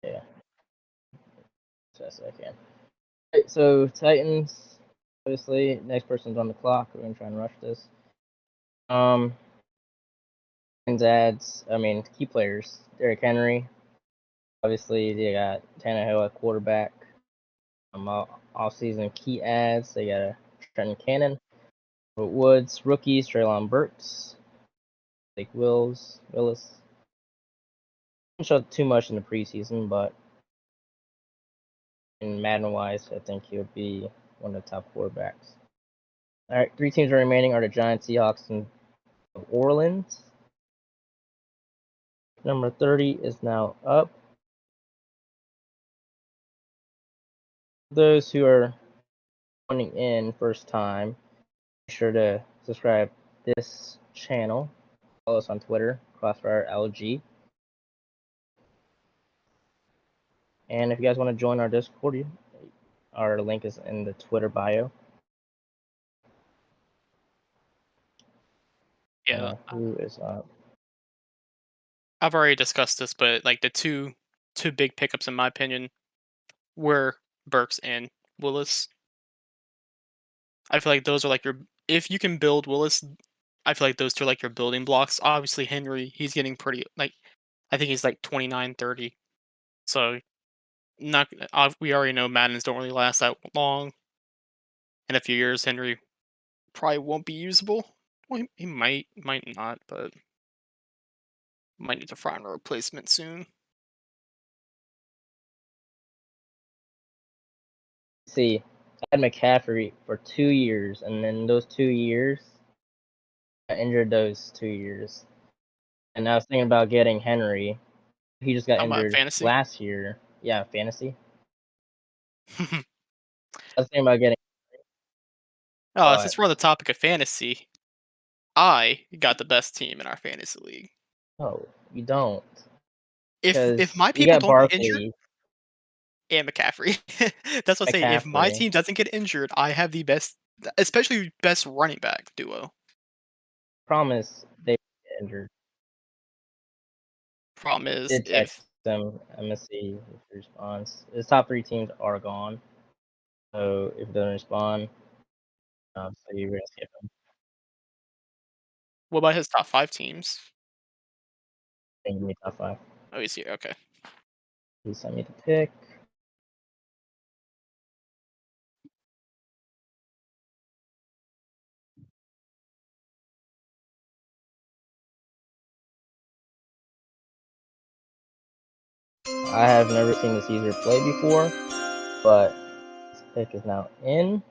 Yeah. Just a second. Right, so Titans, obviously, next person's on the clock. We're gonna try and rush this. Titans adds, key players. Derrick Henry. Obviously, they got Tannehill at quarterback. Off-season key adds. They got a Trenton Cannon, Woods, rookies, Treylon Burks, Blake Willis. Didn't show too much in the preseason, but in Madden-wise, I think he would be one of the top quarterbacks. All right, 3 teams remaining are the Giants, Seahawks, and New Orleans. Number 30 is now up. Those who are joining in first time, Be sure to subscribe this channel. Follow us on Twitter, CrossfireLG. And if you guys want to join our Discord, our link is in the Twitter bio. Yeah. Who is up? I've already discussed this, but like the two big pickups in my opinion were Burks and Willis. I feel like those are like if you can build Willis, I feel like those two are like your building blocks. Obviously Henry, he's getting pretty like I think he's like 29, 30. So not we already know Maddens don't really last that long. In a few years, Henry probably won't be usable. Well, he might not, but might need to find a replacement soon. See, I had McCaffrey for 2 years, and then those 2 years, I injured those 2 years. And I was thinking about getting Henry. He just got injured fantasy? last year. Yeah, fantasy. I was thinking about getting. Since we're on the topic of fantasy, I got the best team in our fantasy league. No, you don't. If my you people got don't get injured, Barkley. and McCaffrey, that's what I'm saying. If my McCaffrey. team doesn't get injured, I have the best, especially best running back duo. Promise they get injured. Problem is, Did text them. I'm gonna see if he responds. His top 3 teams are gone. So if they don't respond, so you're gonna skip him. What about his top 5 teams? Give me top 5. Oh, he's here. Okay. He sent me the pick. I have never seen this user play before, but this pick is now in.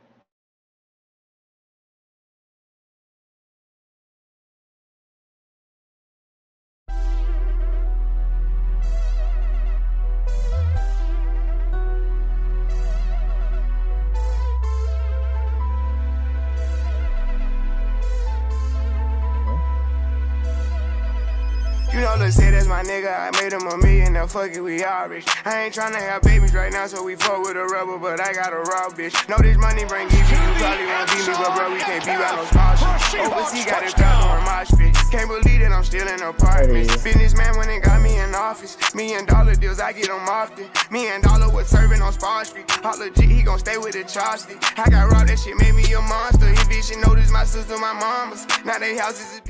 You know, let's say that's my nigga. I made him a million, now fuck it, we all rich. I ain't tryna have babies right now, so we fuck with a rubber, but I got a raw bitch. Know this money bring EV, you probably won't beat me, but bro, we can't beat by no scholarship. Overseas got a crowd on my spit. Can't believe that I'm still in apartments. Businessman when it got me in office. $1 million deals, I get them often. $1 million was serving on Spar Street. Hot legit, he gon' stay with the chopstick. I got raw, that shit made me a monster. He bitch, she know this my sister, my mama's. Now they houses is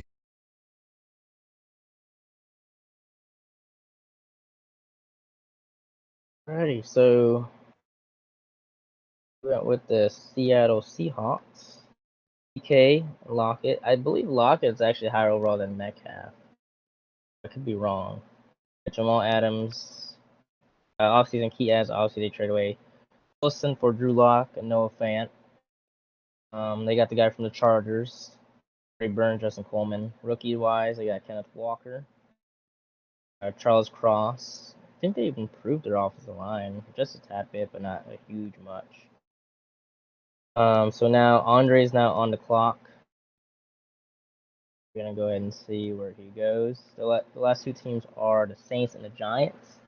Alrighty, so we went with the Seattle Seahawks. DK, Lockett. I believe Lockett's actually higher overall than Metcalf. I could be wrong. Jamal Adams. Offseason key adds, obviously they trade away Wilson for Drew Lock and Noah Fant. They got the guy from the Chargers. Ray Burns, Justin Coleman. Rookie-wise, they got Kenneth Walker. Charles Cross. I think they've improved their offensive line just a tad bit, but not a huge much. So now Andre's now on the clock. We're gonna go ahead and see where he goes. The last 2 teams are the Saints and the Giants.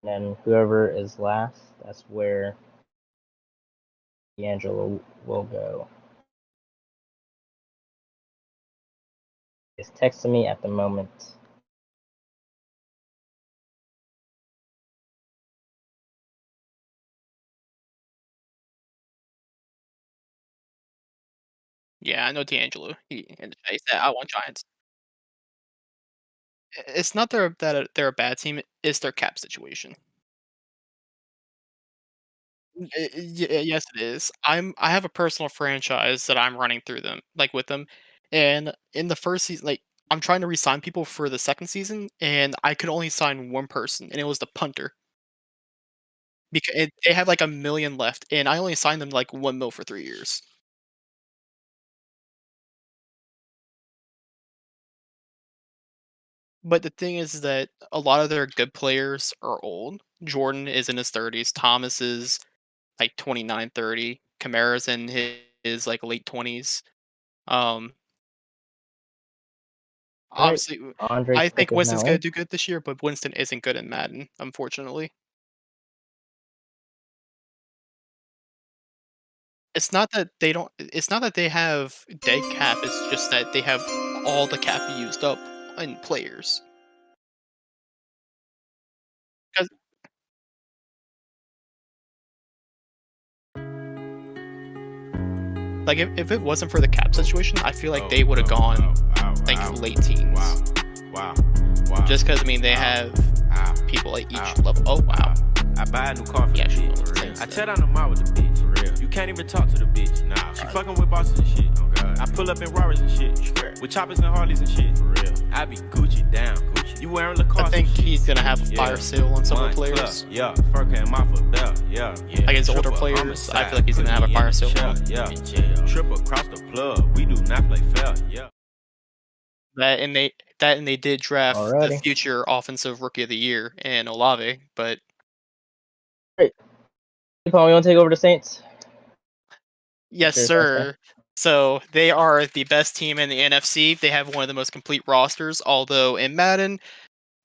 And then whoever is last, that's where D'Angelo will go. He's texting me at the moment. Yeah, I know D'Angelo. He said, "I want Giants." It's not that they're a bad team. It's their cap situation. Yes, it is. I have a personal franchise that I'm running through them, like with them, and in the first season, like I'm trying to re-sign people for the second season, and I could only sign one person, and it was the punter. Because they have like 1 million left, and I only signed them like 1 mil for 3 years. But the thing is that a lot of their good players are old. Jordan is in his 30s. Thomas is like 29, 30. Kamara's in his like late 20s. Obviously, Andre's I pick think is Winston's now gonna in. do good this year, but Winston isn't good in Madden, unfortunately. It's not that they don't. It's not that they have dead cap. It's just that they have all the cap used up in players. 'Cause like if it wasn't for the cap situation, I feel like they would have gone like late teens. Wow. Just because I mean they have people at each level. Oh wow. I buy a new car for the bitch. I tear down the mall with the bitch. For real. You can't even talk to the bitch. Nah. She fucking with bosses and shit. Oh god. I pull up in Rarers and shit. With choppers and Harleys and shit. For real. I be Gucci down. Gucci. You wearing Lacoste? I think he's gonna have a fire sale on some of the players. Yeah. Fur came off of there. Yeah. Against older players, I feel like he's gonna have a fire sale. Yeah. Trip across the plug. We do not play fair. Yeah. That and they did draft the Alrighty. future offensive rookie of the year in Olave, but Great. Paul, you want to take over the Saints? yes, Cheers, sir. So they are the best team in the NFC. They have one of the most complete rosters, although in Madden,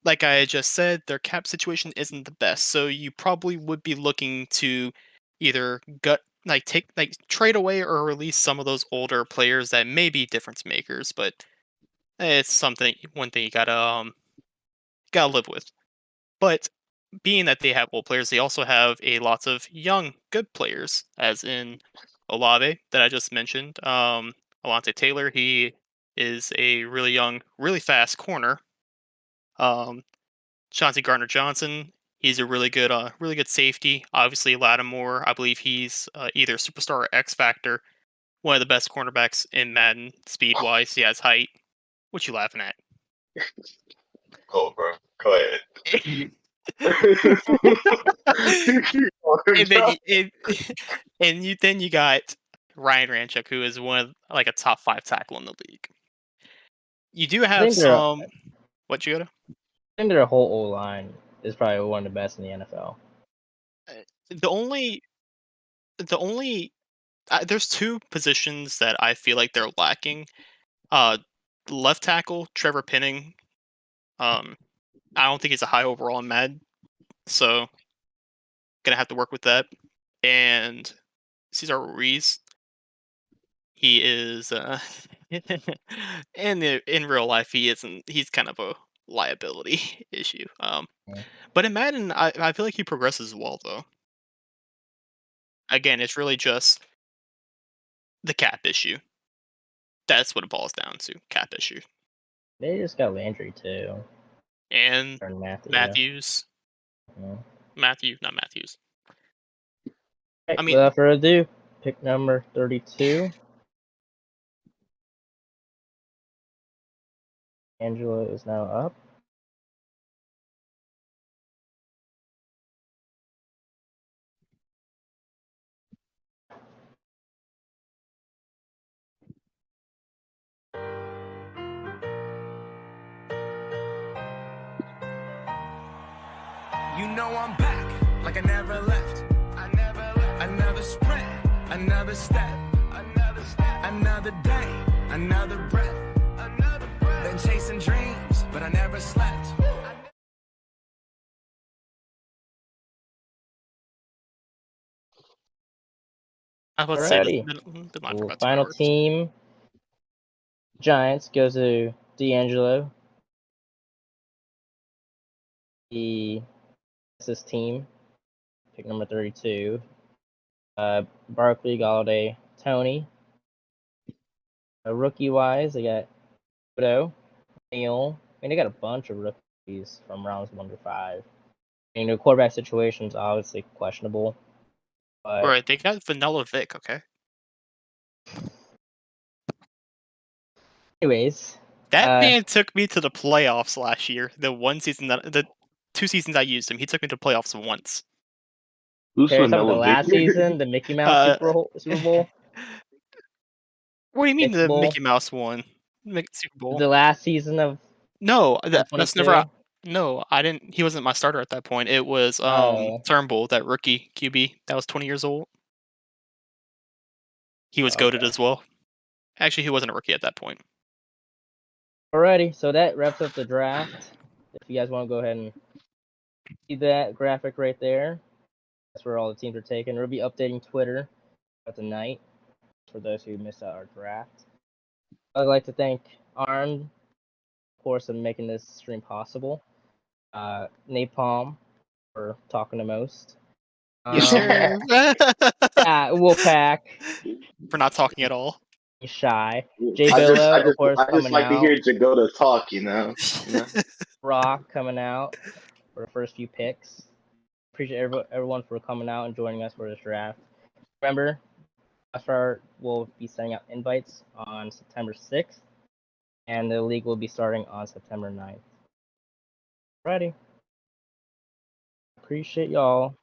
like I just said, their cap situation isn't the best. So you probably would be looking to either trade away or release some of those older players that may be difference makers, but it's one thing you gotta live with. But being that they have old players, they also have lots of young, good players, as in Olave that I just mentioned. Alontae Taylor, he is a really young, really fast corner. Chauncey Gardner-Johnson, he's a really good safety. Obviously, Lattimore, I believe he's either superstar or X Factor. One of the best cornerbacks in Madden, speed-wise. He has height. What you laughing at? Cool, bro. Go ahead. Then you got Ryan Ramczyk, who is one of like a top 5 tackle in the league. You do have some. What, Jagoda? I think their whole O line is probably one of the best in the NFL. There's 2 positions that I feel like they're lacking. Left tackle Trevor Penning. I don't think he's a high overall in Madden, so gonna have to work with that. And Cesar Ruiz, he is and in real life he isn't. He's kind of a liability issue. But in Madden, I feel like he progresses well though. Again, it's really just the cap issue. That's what it boils down to, cap issue. They just got Landry too. And Matthews. Not Matthews. Okay, without further ado, pick number 32. Angela is now up. You know I'm back, like I never left. Another sprint, another step, another day, another breath. Been chasing dreams, but I never slept. Alrighty. Final team. Giants goes to D'Angelo. This team, pick number 32. Barkley, Galladay, Tony. Rookie wise, they got Widow, Neal. I mean, they got a bunch of rookies from rounds 1 to 5. I mean, the quarterback situation's obviously questionable. But right, they got Vanilla Vic, okay. Anyways, that man took me to the playoffs last year. The 2 seasons I used him, he took me to playoffs once. Who's the last season, the Mickey Mouse Super Bowl? What do you mean Mickey Mouse one? Super Bowl? The last season of No, that's never No, I didn't. He wasn't my starter at that point. It was Oh. Turnbull, that rookie QB that was 20 years old. He was goated Okay. as well. Actually, he wasn't a rookie at that point. Alrighty, so that wraps up the draft. If you guys want to go ahead and see that graphic right there, that's where all the teams are taken. We'll be updating Twitter at the night for those who missed out our draft. I'd like to thank Arn, of course, in making this stream possible. Napalm for talking the most. Yes, sir. Wolfpack For not talking at all. Shy. Jay I Billo, of course, just coming like to out. hear Jagoda talk, you know. Rock coming out for the first few picks. Appreciate everyone for coming out and joining us for this draft. Remember, Crossfire will be sending out invites on September 6th, and the league will be starting on September 9th. Ready. Appreciate y'all.